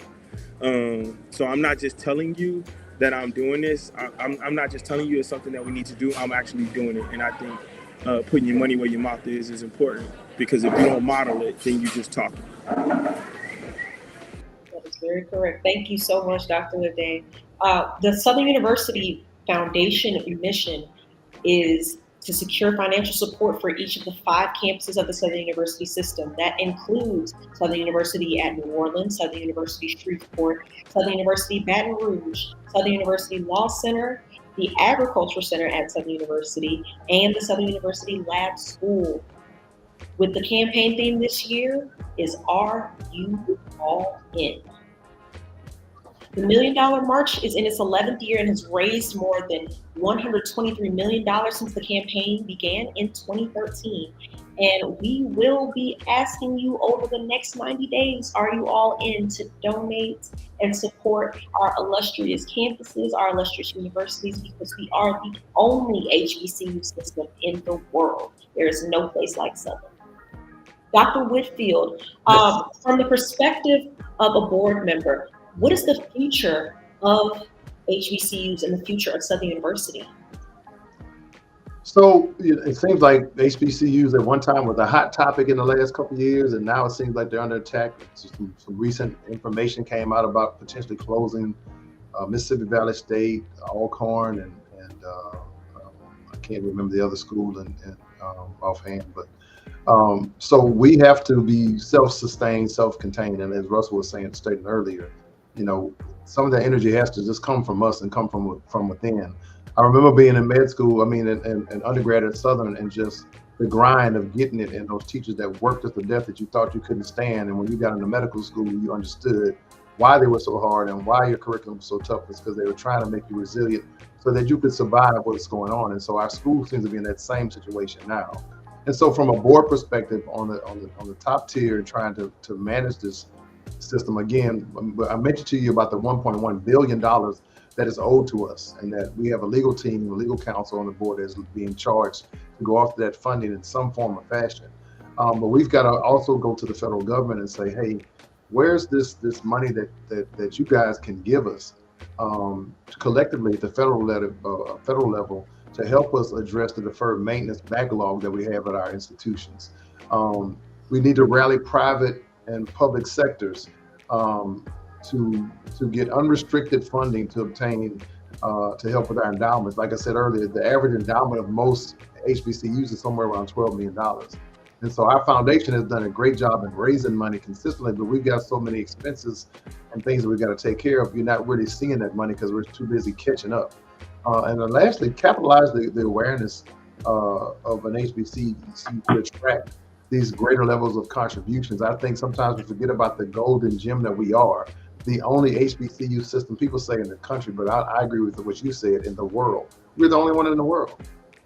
[SPEAKER 5] So I'm not just telling you that I'm doing this. I'm not just telling you it's something that we need to do. I'm actually doing it. And I think putting your money where your mouth is important, because if you don't model it, then you just talk.
[SPEAKER 12] That is very correct. Thank you so much, Dr. Ledain. The Southern University Foundation mission is to secure financial support for each of the 5 campuses of the Southern University system. That includes Southern University at New Orleans, Southern University Shreveport, Southern University Baton Rouge, Southern University Law Center, the Agriculture Center at Southern University, and the Southern University Lab School. With the campaign theme this year is Are You All In? The $1 Million March is in its 11th year and has raised more than $123 million since the campaign began in 2013. And we will be asking you over the next 90 days, are you all in to donate and support our illustrious campuses, our illustrious universities, because we are the only HBCU system in the world. There is no place like Southern. Dr. Whitfield, from the perspective of a board member, what is the future of HBCUs and the future of Southern University?
[SPEAKER 13] So it seems like HBCUs at one time was a hot topic in the last couple of years, and now it seems like they're under attack. Some recent information came out about potentially closing Mississippi Valley State, Alcorn, and I can't remember the other school and offhand, but so we have to be self-sustained, self-contained, and as Russell was stating earlier, some of that energy has to just come from us and come from within. I remember being in med school, in undergrad at Southern, and just the grind of getting it, and those teachers that worked us to death that you thought you couldn't stand. And when you got into medical school, you understood why they were so hard and why your curriculum was so tough. It's because they were trying to make you resilient so that you could survive what's going on. And so our school seems to be in that same situation now. And so from a board perspective, on the top tier and trying to manage this system, again, I mentioned to you about the $1.1 billion that is owed to us, and that we have a legal team, a legal counsel on the board that's being charged to go after that funding in some form or fashion. But we've got to also go to the federal government and say, hey, where's this money that you guys can give us collectively at the federal level to help us address the deferred maintenance backlog that we have at our institutions. We need to rally private and public sectors to get unrestricted funding to obtain to help with our endowments. Like I said earlier, the average endowment of most HBCUs is somewhere around $12 million. And so our foundation has done a great job in raising money consistently, but we've got so many expenses and things that we've got to take care of. You're not really seeing that money because we're too busy catching up. And then lastly, capitalize the awareness of an HBCU to attract these greater levels of contributions. I think sometimes we forget about the golden gem that we are, the only HBCU system, people say in the country, but I agree with what you said, in the world. We're the only one in the world.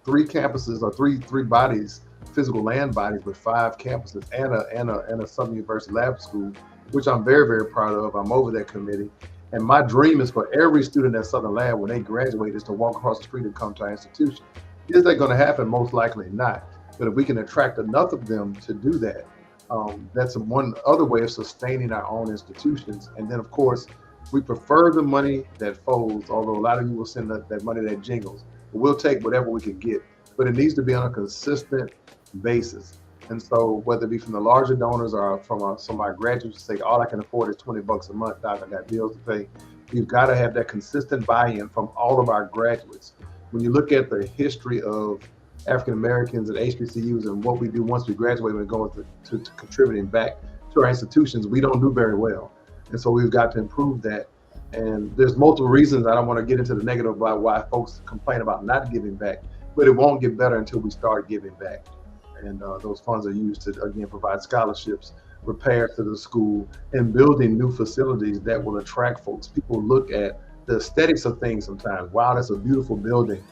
[SPEAKER 13] 3 campuses, or three bodies, physical land bodies with 5 campuses and a Southern University lab school, which I'm very, very proud of. I'm over that committee. And my dream is for every student at Southern Lab, when they graduate, is to walk across the street and come to our institution. Is that going to happen? Most likely not. But if we can attract enough of them to do that, that's one other way of sustaining our own institutions. And then, of course, we prefer the money that folds, although a lot of you will send that money that jingles. But we'll take whatever we can get. But it needs to be on a consistent basis. And so whether it be from the larger donors or from some of our graduates say, all I can afford is $20 a month, Doc, I got bills to pay. You've got to have that consistent buy-in from all of our graduates. When you look at the history of African Americans at HBCUs and what we do once we graduate when we go to contributing back to our institutions, we don't do very well. And so we've got to improve that. And there's multiple reasons. I don't want to get into the negative about why folks complain about not giving back, but it won't get better until we start giving back. And those funds are used to, again, provide scholarships, repairs to the school, and building new facilities that will attract folks. People look at the aesthetics of things sometimes. Wow, that's a beautiful building.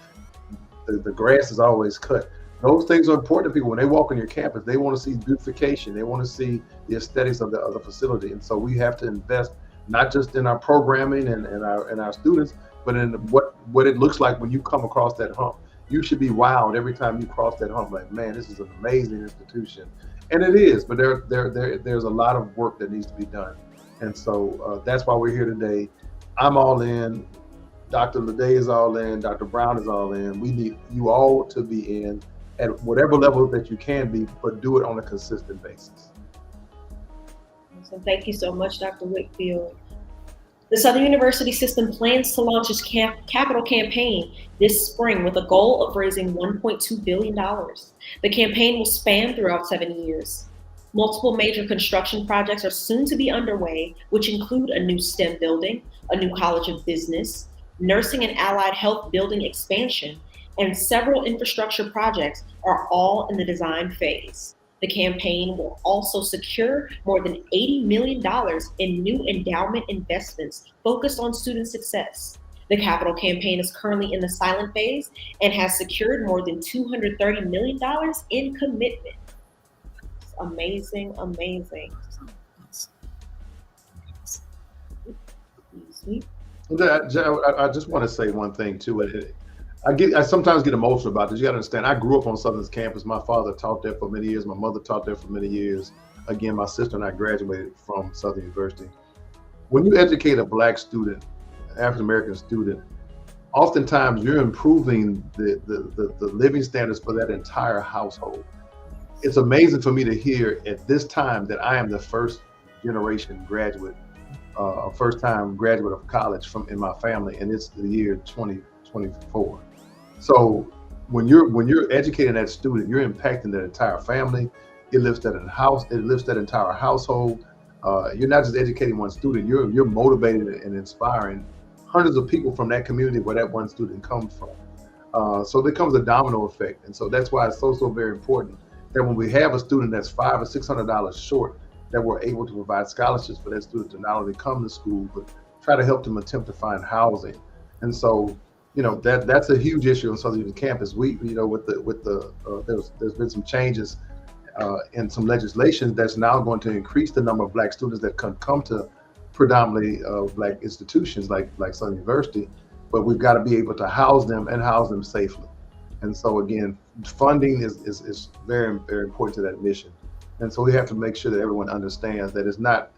[SPEAKER 13] The grass is always cut. Those things are important to people. When they walk on your campus, they want to see beautification. They want to see the aesthetics of the facility. And so we have to invest not just in our programming and our students, but in what it looks like when you come across that hump. You should be wowed every time you cross that hump. Like, man, this is an amazing institution, and it is. But there's a lot of work that needs to be done, and so that's why we're here today. I'm all in. Dr. Lede is all in. Dr. Brown is all in. We need you all to be in at whatever level that you can be, but do it on a consistent basis.
[SPEAKER 12] So thank you so much, Dr. Whitfield. The Southern University system plans to launch its capital campaign this spring with a goal of raising $1.2 billion. The campaign will span throughout 7 years. Multiple major construction projects are soon to be underway, which include a new STEM building, a new College of Business, nursing and allied health building expansion, and several infrastructure projects are all in the design phase. The campaign will also secure more than $80 million in new endowment investments focused on student success. The capital campaign is currently in the silent phase and has secured more than $230 million in commitment. It's amazing, amazing. Excuse me.
[SPEAKER 13] I just want to say one thing too. I sometimes get emotional about this. You got to understand, I grew up on Southern's campus. My father taught there for many years. My mother taught there for many years. Again, my sister and I graduated from Southern University. When you educate a Black student, African-American student, oftentimes you're improving the living standards for that entire household. It's amazing for me to hear at this time that I am the first generation graduate, first time graduate of college in my family, and it's the year 2024. So when you're educating that student, you're impacting that entire family. It lifts that entire household. You're not just educating one student, you're motivating and inspiring hundreds of people from that community where that one student comes from. So there comes a domino effect. And so that's why it's so very important that when we have a student that's $500 or $600 short, that we're able to provide scholarships for that student to not only come to school, but try to help them attempt to find housing. And so, that's a huge issue on Southern Union campus. With the there's been some changes in some legislation that's now going to increase the number of Black students that can come to predominantly Black institutions like Southern University, but we've got to be able to house them and house them safely. And so again, funding is very, very important to that mission. And so we have to make sure that everyone understands that it's not,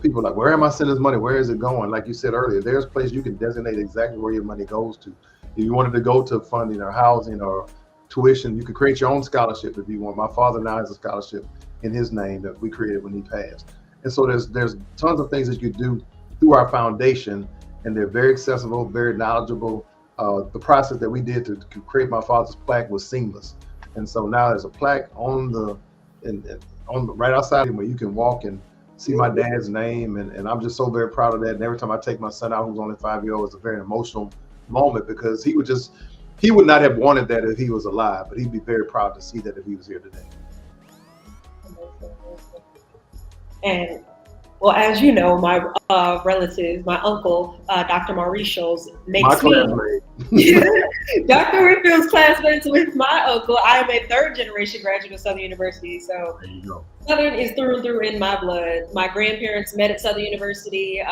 [SPEAKER 13] people are like, where am I sending this money? Where is it going? Like you said earlier, there's a place you can designate exactly where your money goes to. If you wanted to go to funding or housing or tuition, you could create your own scholarship if you want. My father now has a scholarship in his name that we created when he passed. And so there's tons of things that you do through our foundation, and they're very accessible, very knowledgeable. The process that we did to create my father's plaque was seamless. And so now there's a plaque right outside where you can walk and see my dad's name. And I'm just so very proud of that. And every time I take my son out, who's only 5 years old, it's a very emotional moment, because he would not have wanted that if he was alive, but he'd be very proud to see that if he was here today.
[SPEAKER 12] And well, as you know, my relative, my uncle, Dr. Maurice Scholes, makes me Dr. Whitfield's classmates with my uncle. I am a third generation graduate of Southern University, so
[SPEAKER 13] there you go.
[SPEAKER 12] Southern is through and through in my blood. My grandparents met at Southern University.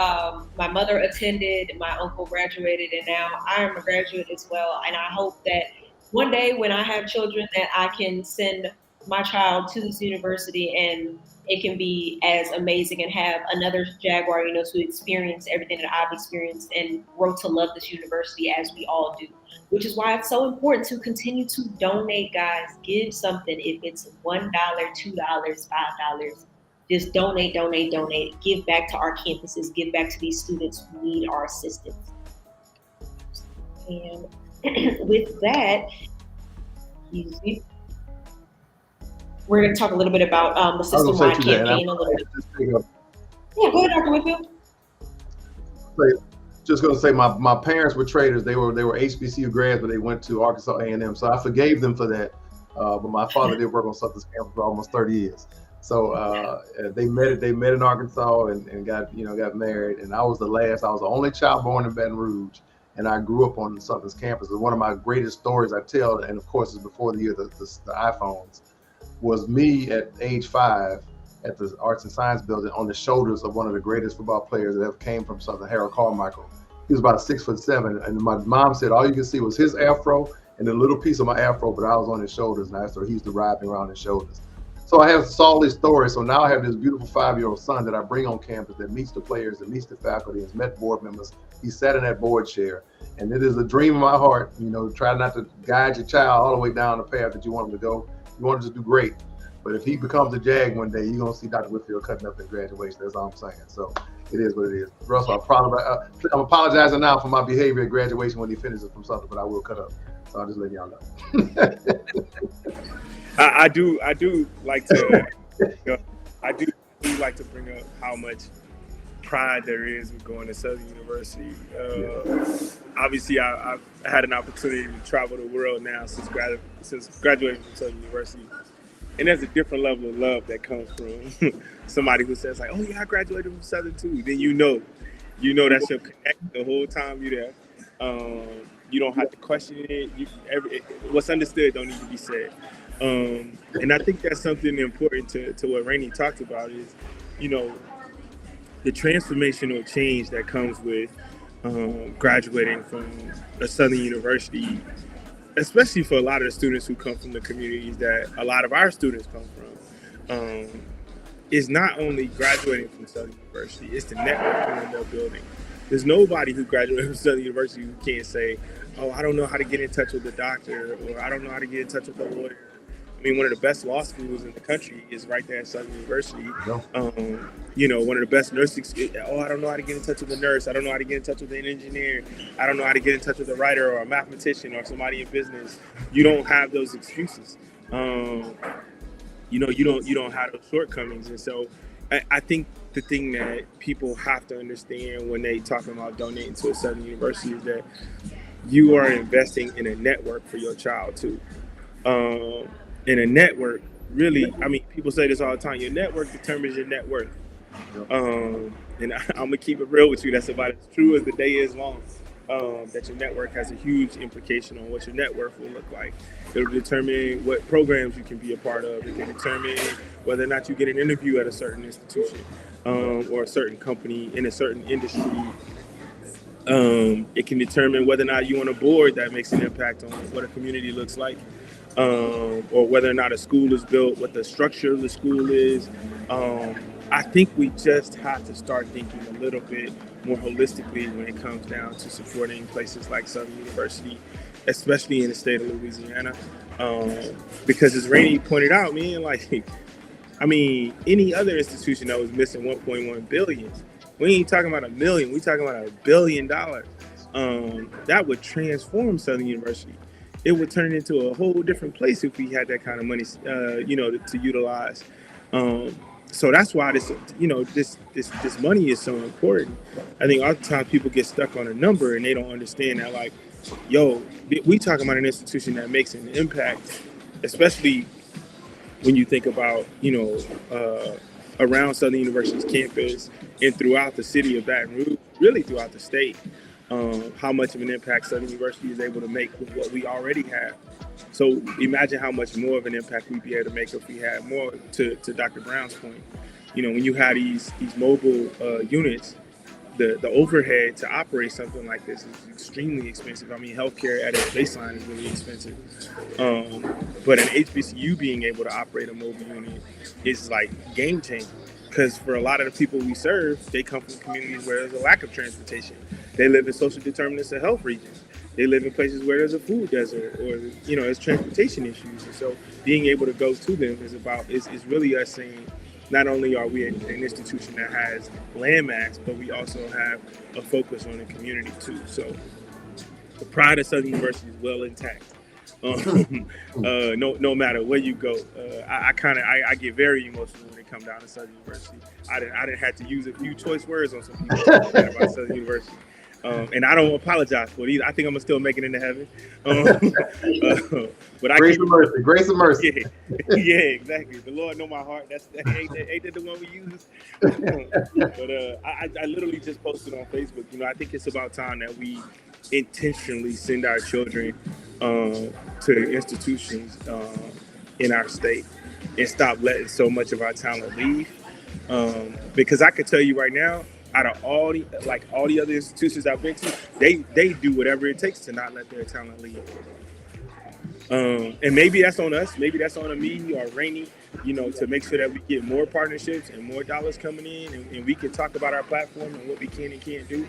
[SPEAKER 12] My mother attended, my uncle graduated, and now I am a graduate as well. And I hope that one day when I have children that I can send my child to this university and it can be as amazing and have another Jaguar, to experience everything that I've experienced and grow to love this university as we all do, which is why it's so important to continue to donate, guys. Give something. If it's $1, $2, $5, just donate. Give back to our campuses. Give back to these students who need our assistance. And with that, we're going to talk a little bit about the system-wide campaign a little bit. Yeah, go ahead, Dr. Whitfield.
[SPEAKER 13] Just going to say, my parents were traders. They were HBCU grads, but they went to Arkansas A&M, so I forgave them for that. But my father did work on Southern's campus for almost 30 years. So they met in Arkansas and got married. And I was the last. I was the only child born in Baton Rouge, and I grew up on Southern's campus. One of my greatest stories I tell, and of course, it's before the year the iPhones, was me at age 5 at the Arts and Science Building on the shoulders of one of the greatest football players that ever came from Southern, Harold Carmichael. He was about 6'7", and my mom said all you could see was his afro and a little piece of my afro, but I was on his shoulders, and I asked her, he used to ride me around his shoulders. So I have all these stories. So now I have this beautiful 5-year-old son that I bring on campus that meets the players, that meets the faculty, has met board members. He sat in that board chair, and it is a dream of my heart, try not to guide your child all the way down the path that you want him to go. You want him to do great. But if he becomes a Jag one day, you're going to see Dr. Whitfield cutting up at graduation. That's all I'm saying. So it is what it is. Russell, I'm apologizing now for my behavior at graduation when he finishes from something, but I will cut up. So I'll just let y'all know.
[SPEAKER 5] I do like to like to bring up how much pride there is with going to Southern University. Obviously, I've had an opportunity to travel the world now since graduating from Southern University. And there's a different level of love that comes from somebody who says like, oh yeah, I graduated from Southern too. Then you know that's your connect the whole time you're there. You don't have to question it. What's understood don't need to be said. And I think that's something important to what Rainey talked about is, the transformational change that comes with graduating from a Southern University, especially for a lot of the students who come from the communities that a lot of our students come from, is not only graduating from Southern University, it's the networking they're building. There's nobody who graduated from Southern University who can't say, oh, I don't know how to get in touch with the doctor, or I don't know how to get in touch with the lawyer. I mean, one of the best law schools in the country is right there at Southern University. One of the best nursing schools. Oh, I don't know how to get in touch with a nurse. I don't know how to get in touch with an engineer. I don't know how to get in touch with a writer or a mathematician or somebody in business. You don't have those excuses. You don't have those shortcomings. And so I think the thing that people have to understand when they talking about donating to a Southern University is that you are investing in a network for your child too. Um, in a network, really, I mean, people say this all the time. Your network determines your net worth. And I'm gonna keep it real with you. That's about as true as the day is long. That your network has a huge implication on what your net worth will look like. It'll determine what programs you can be a part of. It can determine whether or not you get an interview at a certain institution or a certain company in a certain industry. It can determine whether or not you're on a board that makes an impact on what a community looks like, or whether or not a school is built, what the structure of the school is. I think we just have to start thinking a little bit more holistically when it comes down to supporting places like Southern University, especially in the state of Louisiana. Because as Rainey pointed out, man, like, I mean, any other institution that was missing 1.1 billion, we ain't talking about a million, we talking about $1 billion. That would transform Southern University. It would turn it into a whole different place if we had that kind of money, to utilize. So that's why this money is so important. I think oftentimes people get stuck on a number and they don't understand that, like, yo, we talking about an institution that makes an impact, especially when you think about, around Southern University's campus and throughout the city of Baton Rouge, really throughout the state, how much of an impact Southern University is able to make with what we already have. So imagine how much more of an impact we'd be able to make if we had more. To Dr. Brown's point, when you have these mobile units, the overhead to operate something like this is extremely expensive. I mean, healthcare at its baseline is really expensive. But an HBCU being able to operate a mobile unit is like game changing. Because for a lot of the people we serve, they come from communities where there's a lack of transportation. They live in social determinants of health regions. They live in places where there's a food desert or, there's transportation issues. And so being able to go to them is really us saying, not only are we an institution that has landmass, but we also have a focus on the community too. So the pride of Southern University is well intact. No matter where you go. I get very emotional when it comes down to Southern University. I didn't have to use a few choice words on some people about Southern University. And I don't apologize for it either. I think I'm gonna still make it into heaven. But
[SPEAKER 13] Grace and mercy.
[SPEAKER 5] Yeah, exactly. The Lord know my heart. Ain't that the one we use? But I literally just posted on Facebook. I think it's about time that we intentionally send our children to institutions in our state and stop letting so much of our talent leave. Because I can tell you right now, out of all the other institutions I've been to, they do whatever it takes to not let their talent leave. And maybe that's on us, maybe that's on me or Rainey, to make sure that we get more partnerships and more dollars coming in, and we can talk about our platform and what we can and can't do.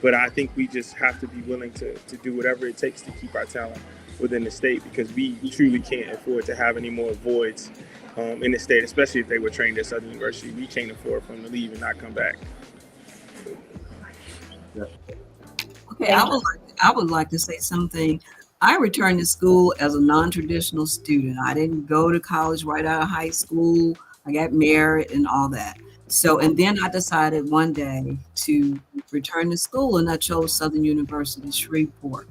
[SPEAKER 5] But I think we just have to be willing to do whatever it takes to keep our talent within the state, because we truly can't afford to have any more voids in the state, especially if they were trained at Southern University. We can't afford for them to leave and not come back.
[SPEAKER 14] Okay, I would like to say something. I returned to school as a non-traditional student. I didn't go to college right out of high school. I got married and all that. So, and then I decided one day to return to school, and I chose Southern University Shreveport.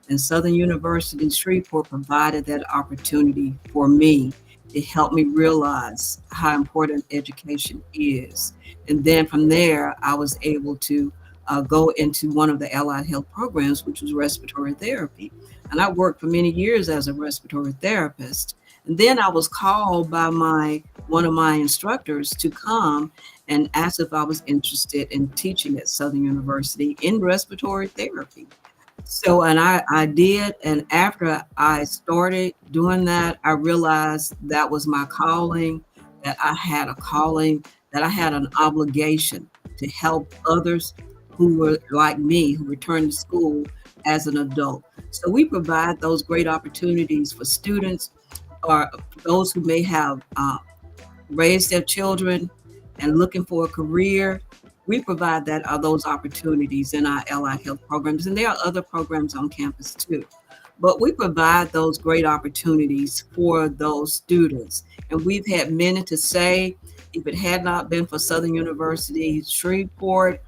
[SPEAKER 14] And Southern University Shreveport provided that opportunity for me. It helped me realize how important education is. And then from there, I was able to go into one of the allied health programs, which was respiratory therapy. And I worked for many years as a respiratory therapist. And then I was called by one of my instructors to come and ask if I was interested in teaching at Southern University in respiratory therapy. So, and I did. And after I started doing that, I realized that was my calling, that I had a calling, that I had an obligation to help others who were like me, who returned to school as an adult. So we provide those great opportunities for students or those who may have raised their children and looking for a career. We provide those opportunities in our allied health programs, and there are other programs on campus too. But we provide those great opportunities for those students. And we've had many to say, if it had not been for Southern University Shreveport,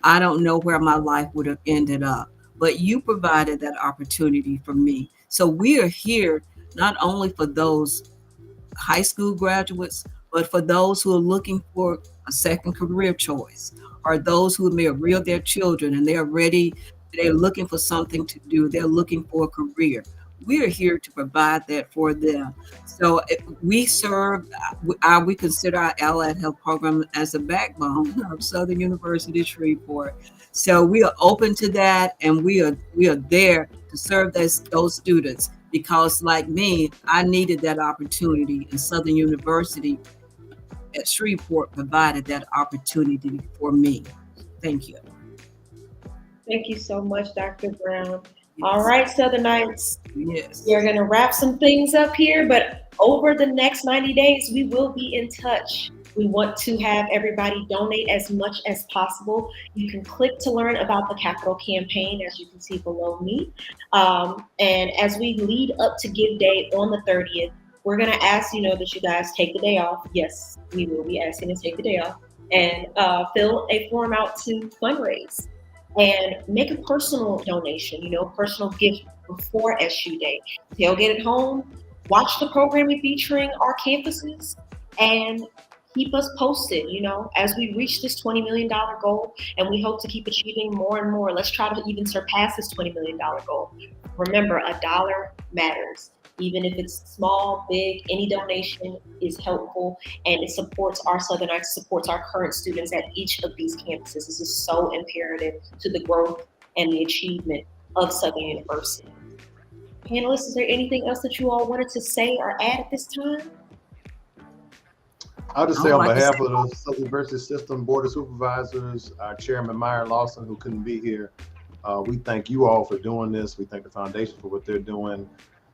[SPEAKER 14] I don't know where my life would have ended up. but you provided that opportunity for me. So we are here not only for those high school graduates, but for those who are looking for a second career choice, or those who may have reared their children and they're looking for something to do, they're looking for a career. We are here to provide that for them. So we consider our allied health program as the backbone of Southern University Shreveport. So we are open to that, and we are there to serve those students, because like me, I needed that opportunity, and Southern University at Shreveport provided that opportunity for me. Thank you.
[SPEAKER 12] Thank you so much, Dr. Brown. Yes. All right, Southernites.
[SPEAKER 14] Yes.
[SPEAKER 12] We're going to wrap some things up here, but over the next 90 days, we will be in touch. We want to have everybody donate as much as possible. You can click to learn about the capital campaign, as you can see below me. And as we lead up to Give Day on the 30th, we're going to ask, that you guys take the day off. Yes, we will be asking to take the day off and fill a form out to fundraise. And make a personal donation, personal gift before SU Day. Tailgate at home, watch the programming featuring our campuses, and keep us posted, as we reach this $20 million goal, and we hope to keep achieving more and more. Let's try to even surpass this $20 million goal. Remember, a dollar matters. Even if it's small, big, any donation is helpful, and it supports our Southernites, supports our current students at each of these campuses. This is so imperative to the growth and the achievement of Southern University. Panelists, is there anything else that you all wanted to say or add at this time?
[SPEAKER 13] I'll just say on behalf of the Southern University System Board of Supervisors, our Chairman Myron Lawson, who couldn't be here, we thank you all for doing this. We thank the foundation for what they're doing.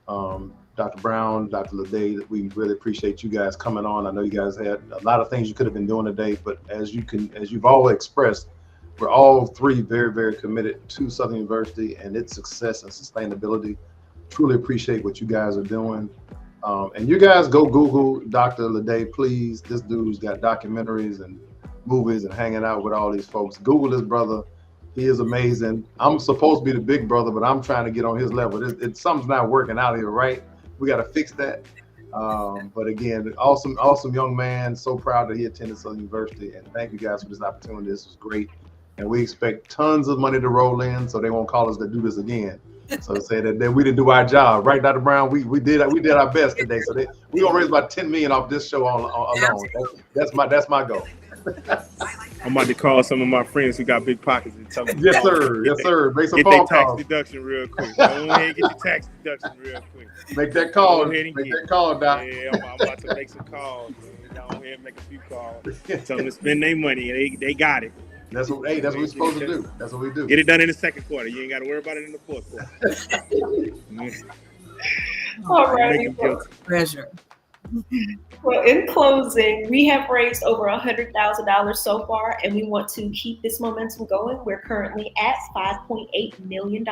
[SPEAKER 13] Dr. Brown, Dr. Lede, we really appreciate you guys coming on. I know you guys had a lot of things you could have been doing today, but as you've all expressed, we're all three very, very committed to Southern University and its success and sustainability. Truly appreciate what you guys are doing. And you guys go Google Dr. Lede, please. This dude's got documentaries and movies and hanging out with all these folks. Google this brother. He is amazing. I'm supposed to be the big brother, but I'm trying to get on his level. Something's not working out here, right? We got to fix that. But again, awesome young man. So proud that he attended Southern University. And thank you guys for this opportunity. This was great. And we expect tons of money to roll in, so they won't call us to do this again. So say that we didn't do our job, right, Dr. Brown? We did our best today. So we're gonna raise about $10 million off this show alone. That's my goal.
[SPEAKER 5] I'm about to call some of my friends who got big pockets and tell them.
[SPEAKER 13] Yes, sir. Make some
[SPEAKER 5] phone calls. Get their tax deduction real quick. Go ahead and get your tax deduction real quick.
[SPEAKER 13] Make that call. Make that call, Doc.
[SPEAKER 5] Yeah, I'm about to make some calls. Go ahead and make a few calls. Tell them to spend their money. They got it.
[SPEAKER 13] That's what we're supposed to do. That's what we do.
[SPEAKER 5] Get it done in the second quarter. You ain't got to worry about it in the fourth quarter.
[SPEAKER 12] All right.
[SPEAKER 14] Pleasure.
[SPEAKER 12] Well, in closing, we have raised over $100,000 so far, and we want to keep this momentum going. We're currently at $5.8 million.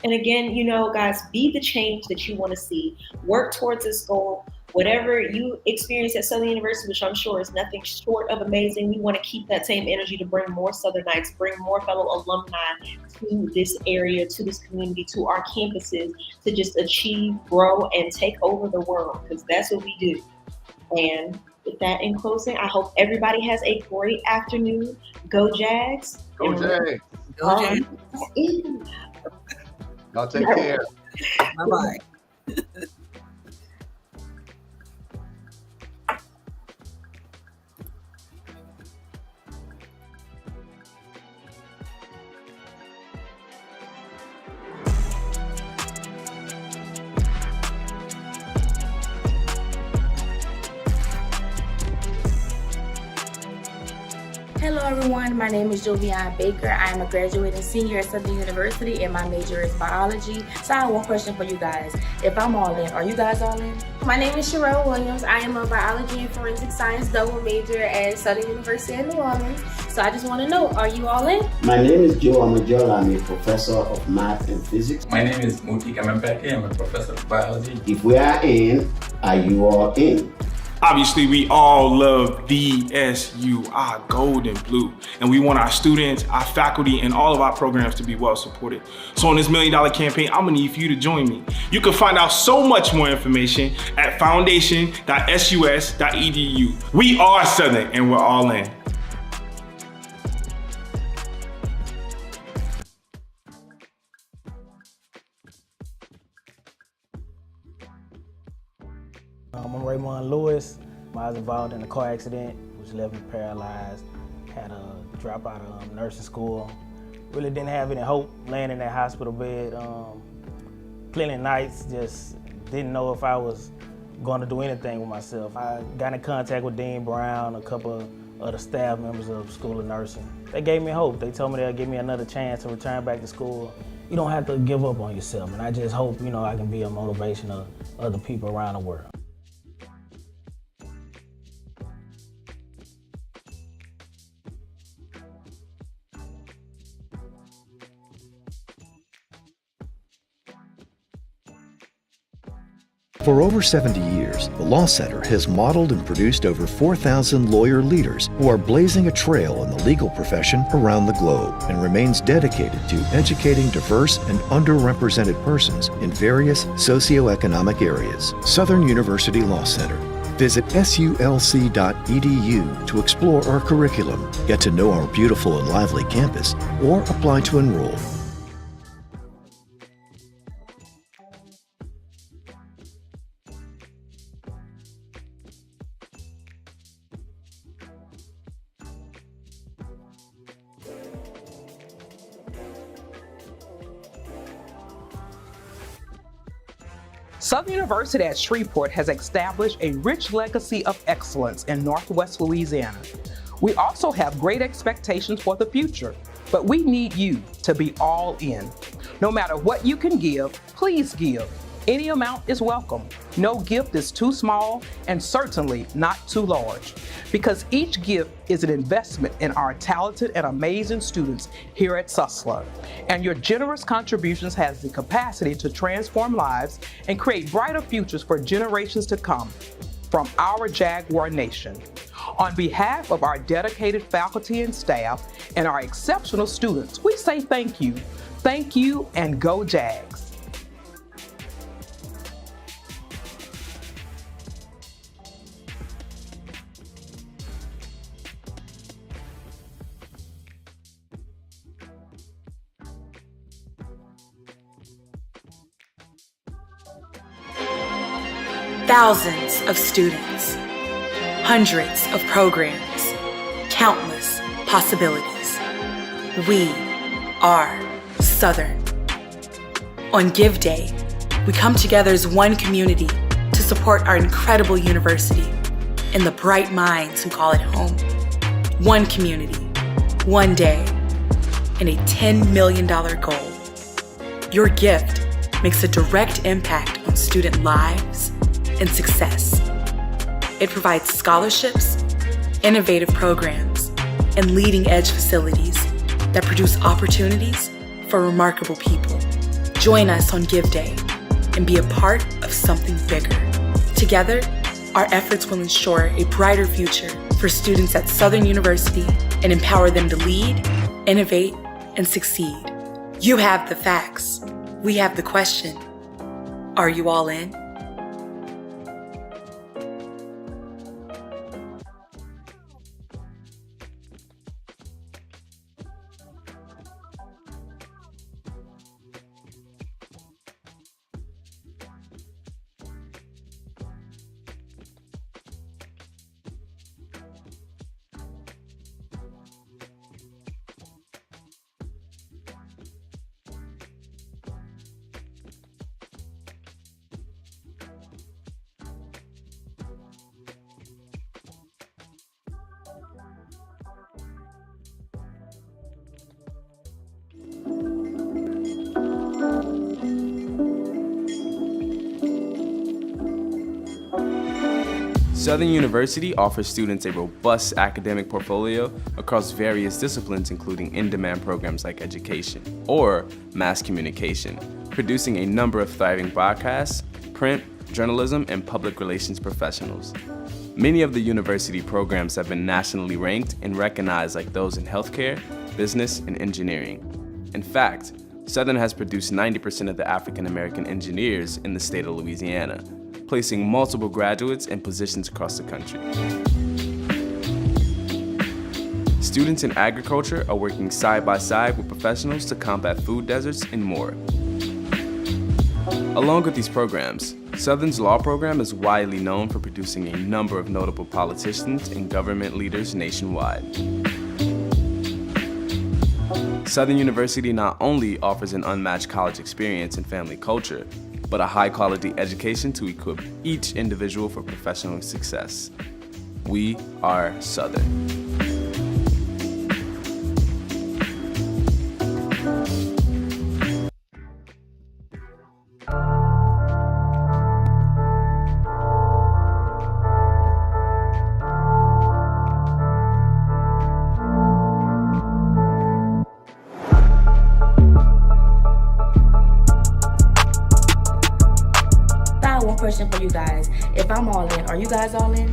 [SPEAKER 12] And again, guys, be the change that you want to see. Work towards this goal. Whatever you experience at Southern University, which I'm sure is nothing short of amazing, we want to keep that same energy to bring more Southernites, bring more fellow alumni to this area, to this community, to our campuses, to just achieve, grow, and take over the world, because that's what we do. And with that in closing, I hope everybody has a great afternoon. Go Jags.
[SPEAKER 13] Go Jags.
[SPEAKER 14] Go Jags.
[SPEAKER 13] Y'all take care.
[SPEAKER 14] Bye-bye.
[SPEAKER 1] Hello everyone, my name is Jovian Baker. I am a graduating senior at Southern University and my major is biology. So I have one question for you guys. If I'm all in, are you guys all in?
[SPEAKER 2] My name is Sherelle Williams. I am a biology and forensic science double major at Southern University in New Orleans. So I just want to know, are you all in?
[SPEAKER 3] My name is Joe Amajola. I'm a professor of math and physics.
[SPEAKER 4] My name is Muti Kamempeke. I'm a professor of biology.
[SPEAKER 3] If we are in, are you all in?
[SPEAKER 5] Obviously, we all love the SU, our gold and blue, and we want our students, our faculty, and all of our programs to be well supported. So on this $1 million campaign, I'm gonna need for you to join me. You can find out so much more information at foundation.sus.edu. We are Southern, and we're all in.
[SPEAKER 9] I'm Raymond Lewis. I was involved in a car accident, which left me paralyzed. Had a drop out of nursing school. Really didn't have any hope laying in that hospital bed. Plenty of nights, just didn't know if I was going to do anything with myself. I got in contact with Dean Brown, a couple of other staff members of School of Nursing. They gave me hope. They told me they'll give me another chance to return back to school. You don't have to give up on yourself, and I just hope, I can be a motivation of other people around the world.
[SPEAKER 15] For over 70 years, the Law Center has modeled and produced over 4,000 lawyer leaders who are blazing a trail in the legal profession around the globe and remains dedicated to educating diverse and underrepresented persons in various socioeconomic areas. Southern University Law Center. Visit sulc.edu to explore our curriculum, get to know our beautiful and lively campus, or apply to enroll.
[SPEAKER 16] Southern University at Shreveport has established a rich legacy of excellence in Northwest Louisiana. We also have great expectations for the future, but we need you to be all in. No matter what you can give, please give. Any amount is welcome. No gift is too small and certainly not too large, because each gift is an investment in our talented and amazing students here at SUSLA. And your generous contributions has the capacity to transform lives and create brighter futures for generations to come from our Jaguar Nation. On behalf of our dedicated faculty and staff and our exceptional students, we say thank you. Thank you, and go Jags.
[SPEAKER 6] Thousands of students, hundreds of programs, countless possibilities. We are Southern. On Give Day, we come together as one community to support our incredible university and the bright minds who call it home. One community, one day, and a $10 million goal. Your gift makes a direct impact on student lives and success. It provides scholarships, innovative programs, and leading-edge facilities that produce opportunities for remarkable people. Join us on Give Day and be a part of something bigger. Together, our efforts will ensure a brighter future for students at Southern University and empower them to lead, innovate, and succeed. You have the facts. We have the question. Are you all in?
[SPEAKER 11] Southern University offers students a robust academic portfolio across various disciplines, including in-demand programs like education or mass communication, producing a number of thriving broadcasts, print, journalism, and public relations professionals. Many of the university programs have been nationally ranked and recognized, like those in healthcare, business, and engineering. In fact, Southern has produced 90% of the African American engineers in the state of Louisiana, placing multiple graduates in positions across the country. Students in agriculture are working side by side with professionals to combat food deserts and more. Along with these programs, Southern's law program is widely known for producing a number of notable politicians and government leaders nationwide. Southern University not only offers an unmatched college experience and family culture, but a high-quality education to equip each individual for professional success. We are Southern.
[SPEAKER 1] One question for you guys. If I'm all in, are you guys all in?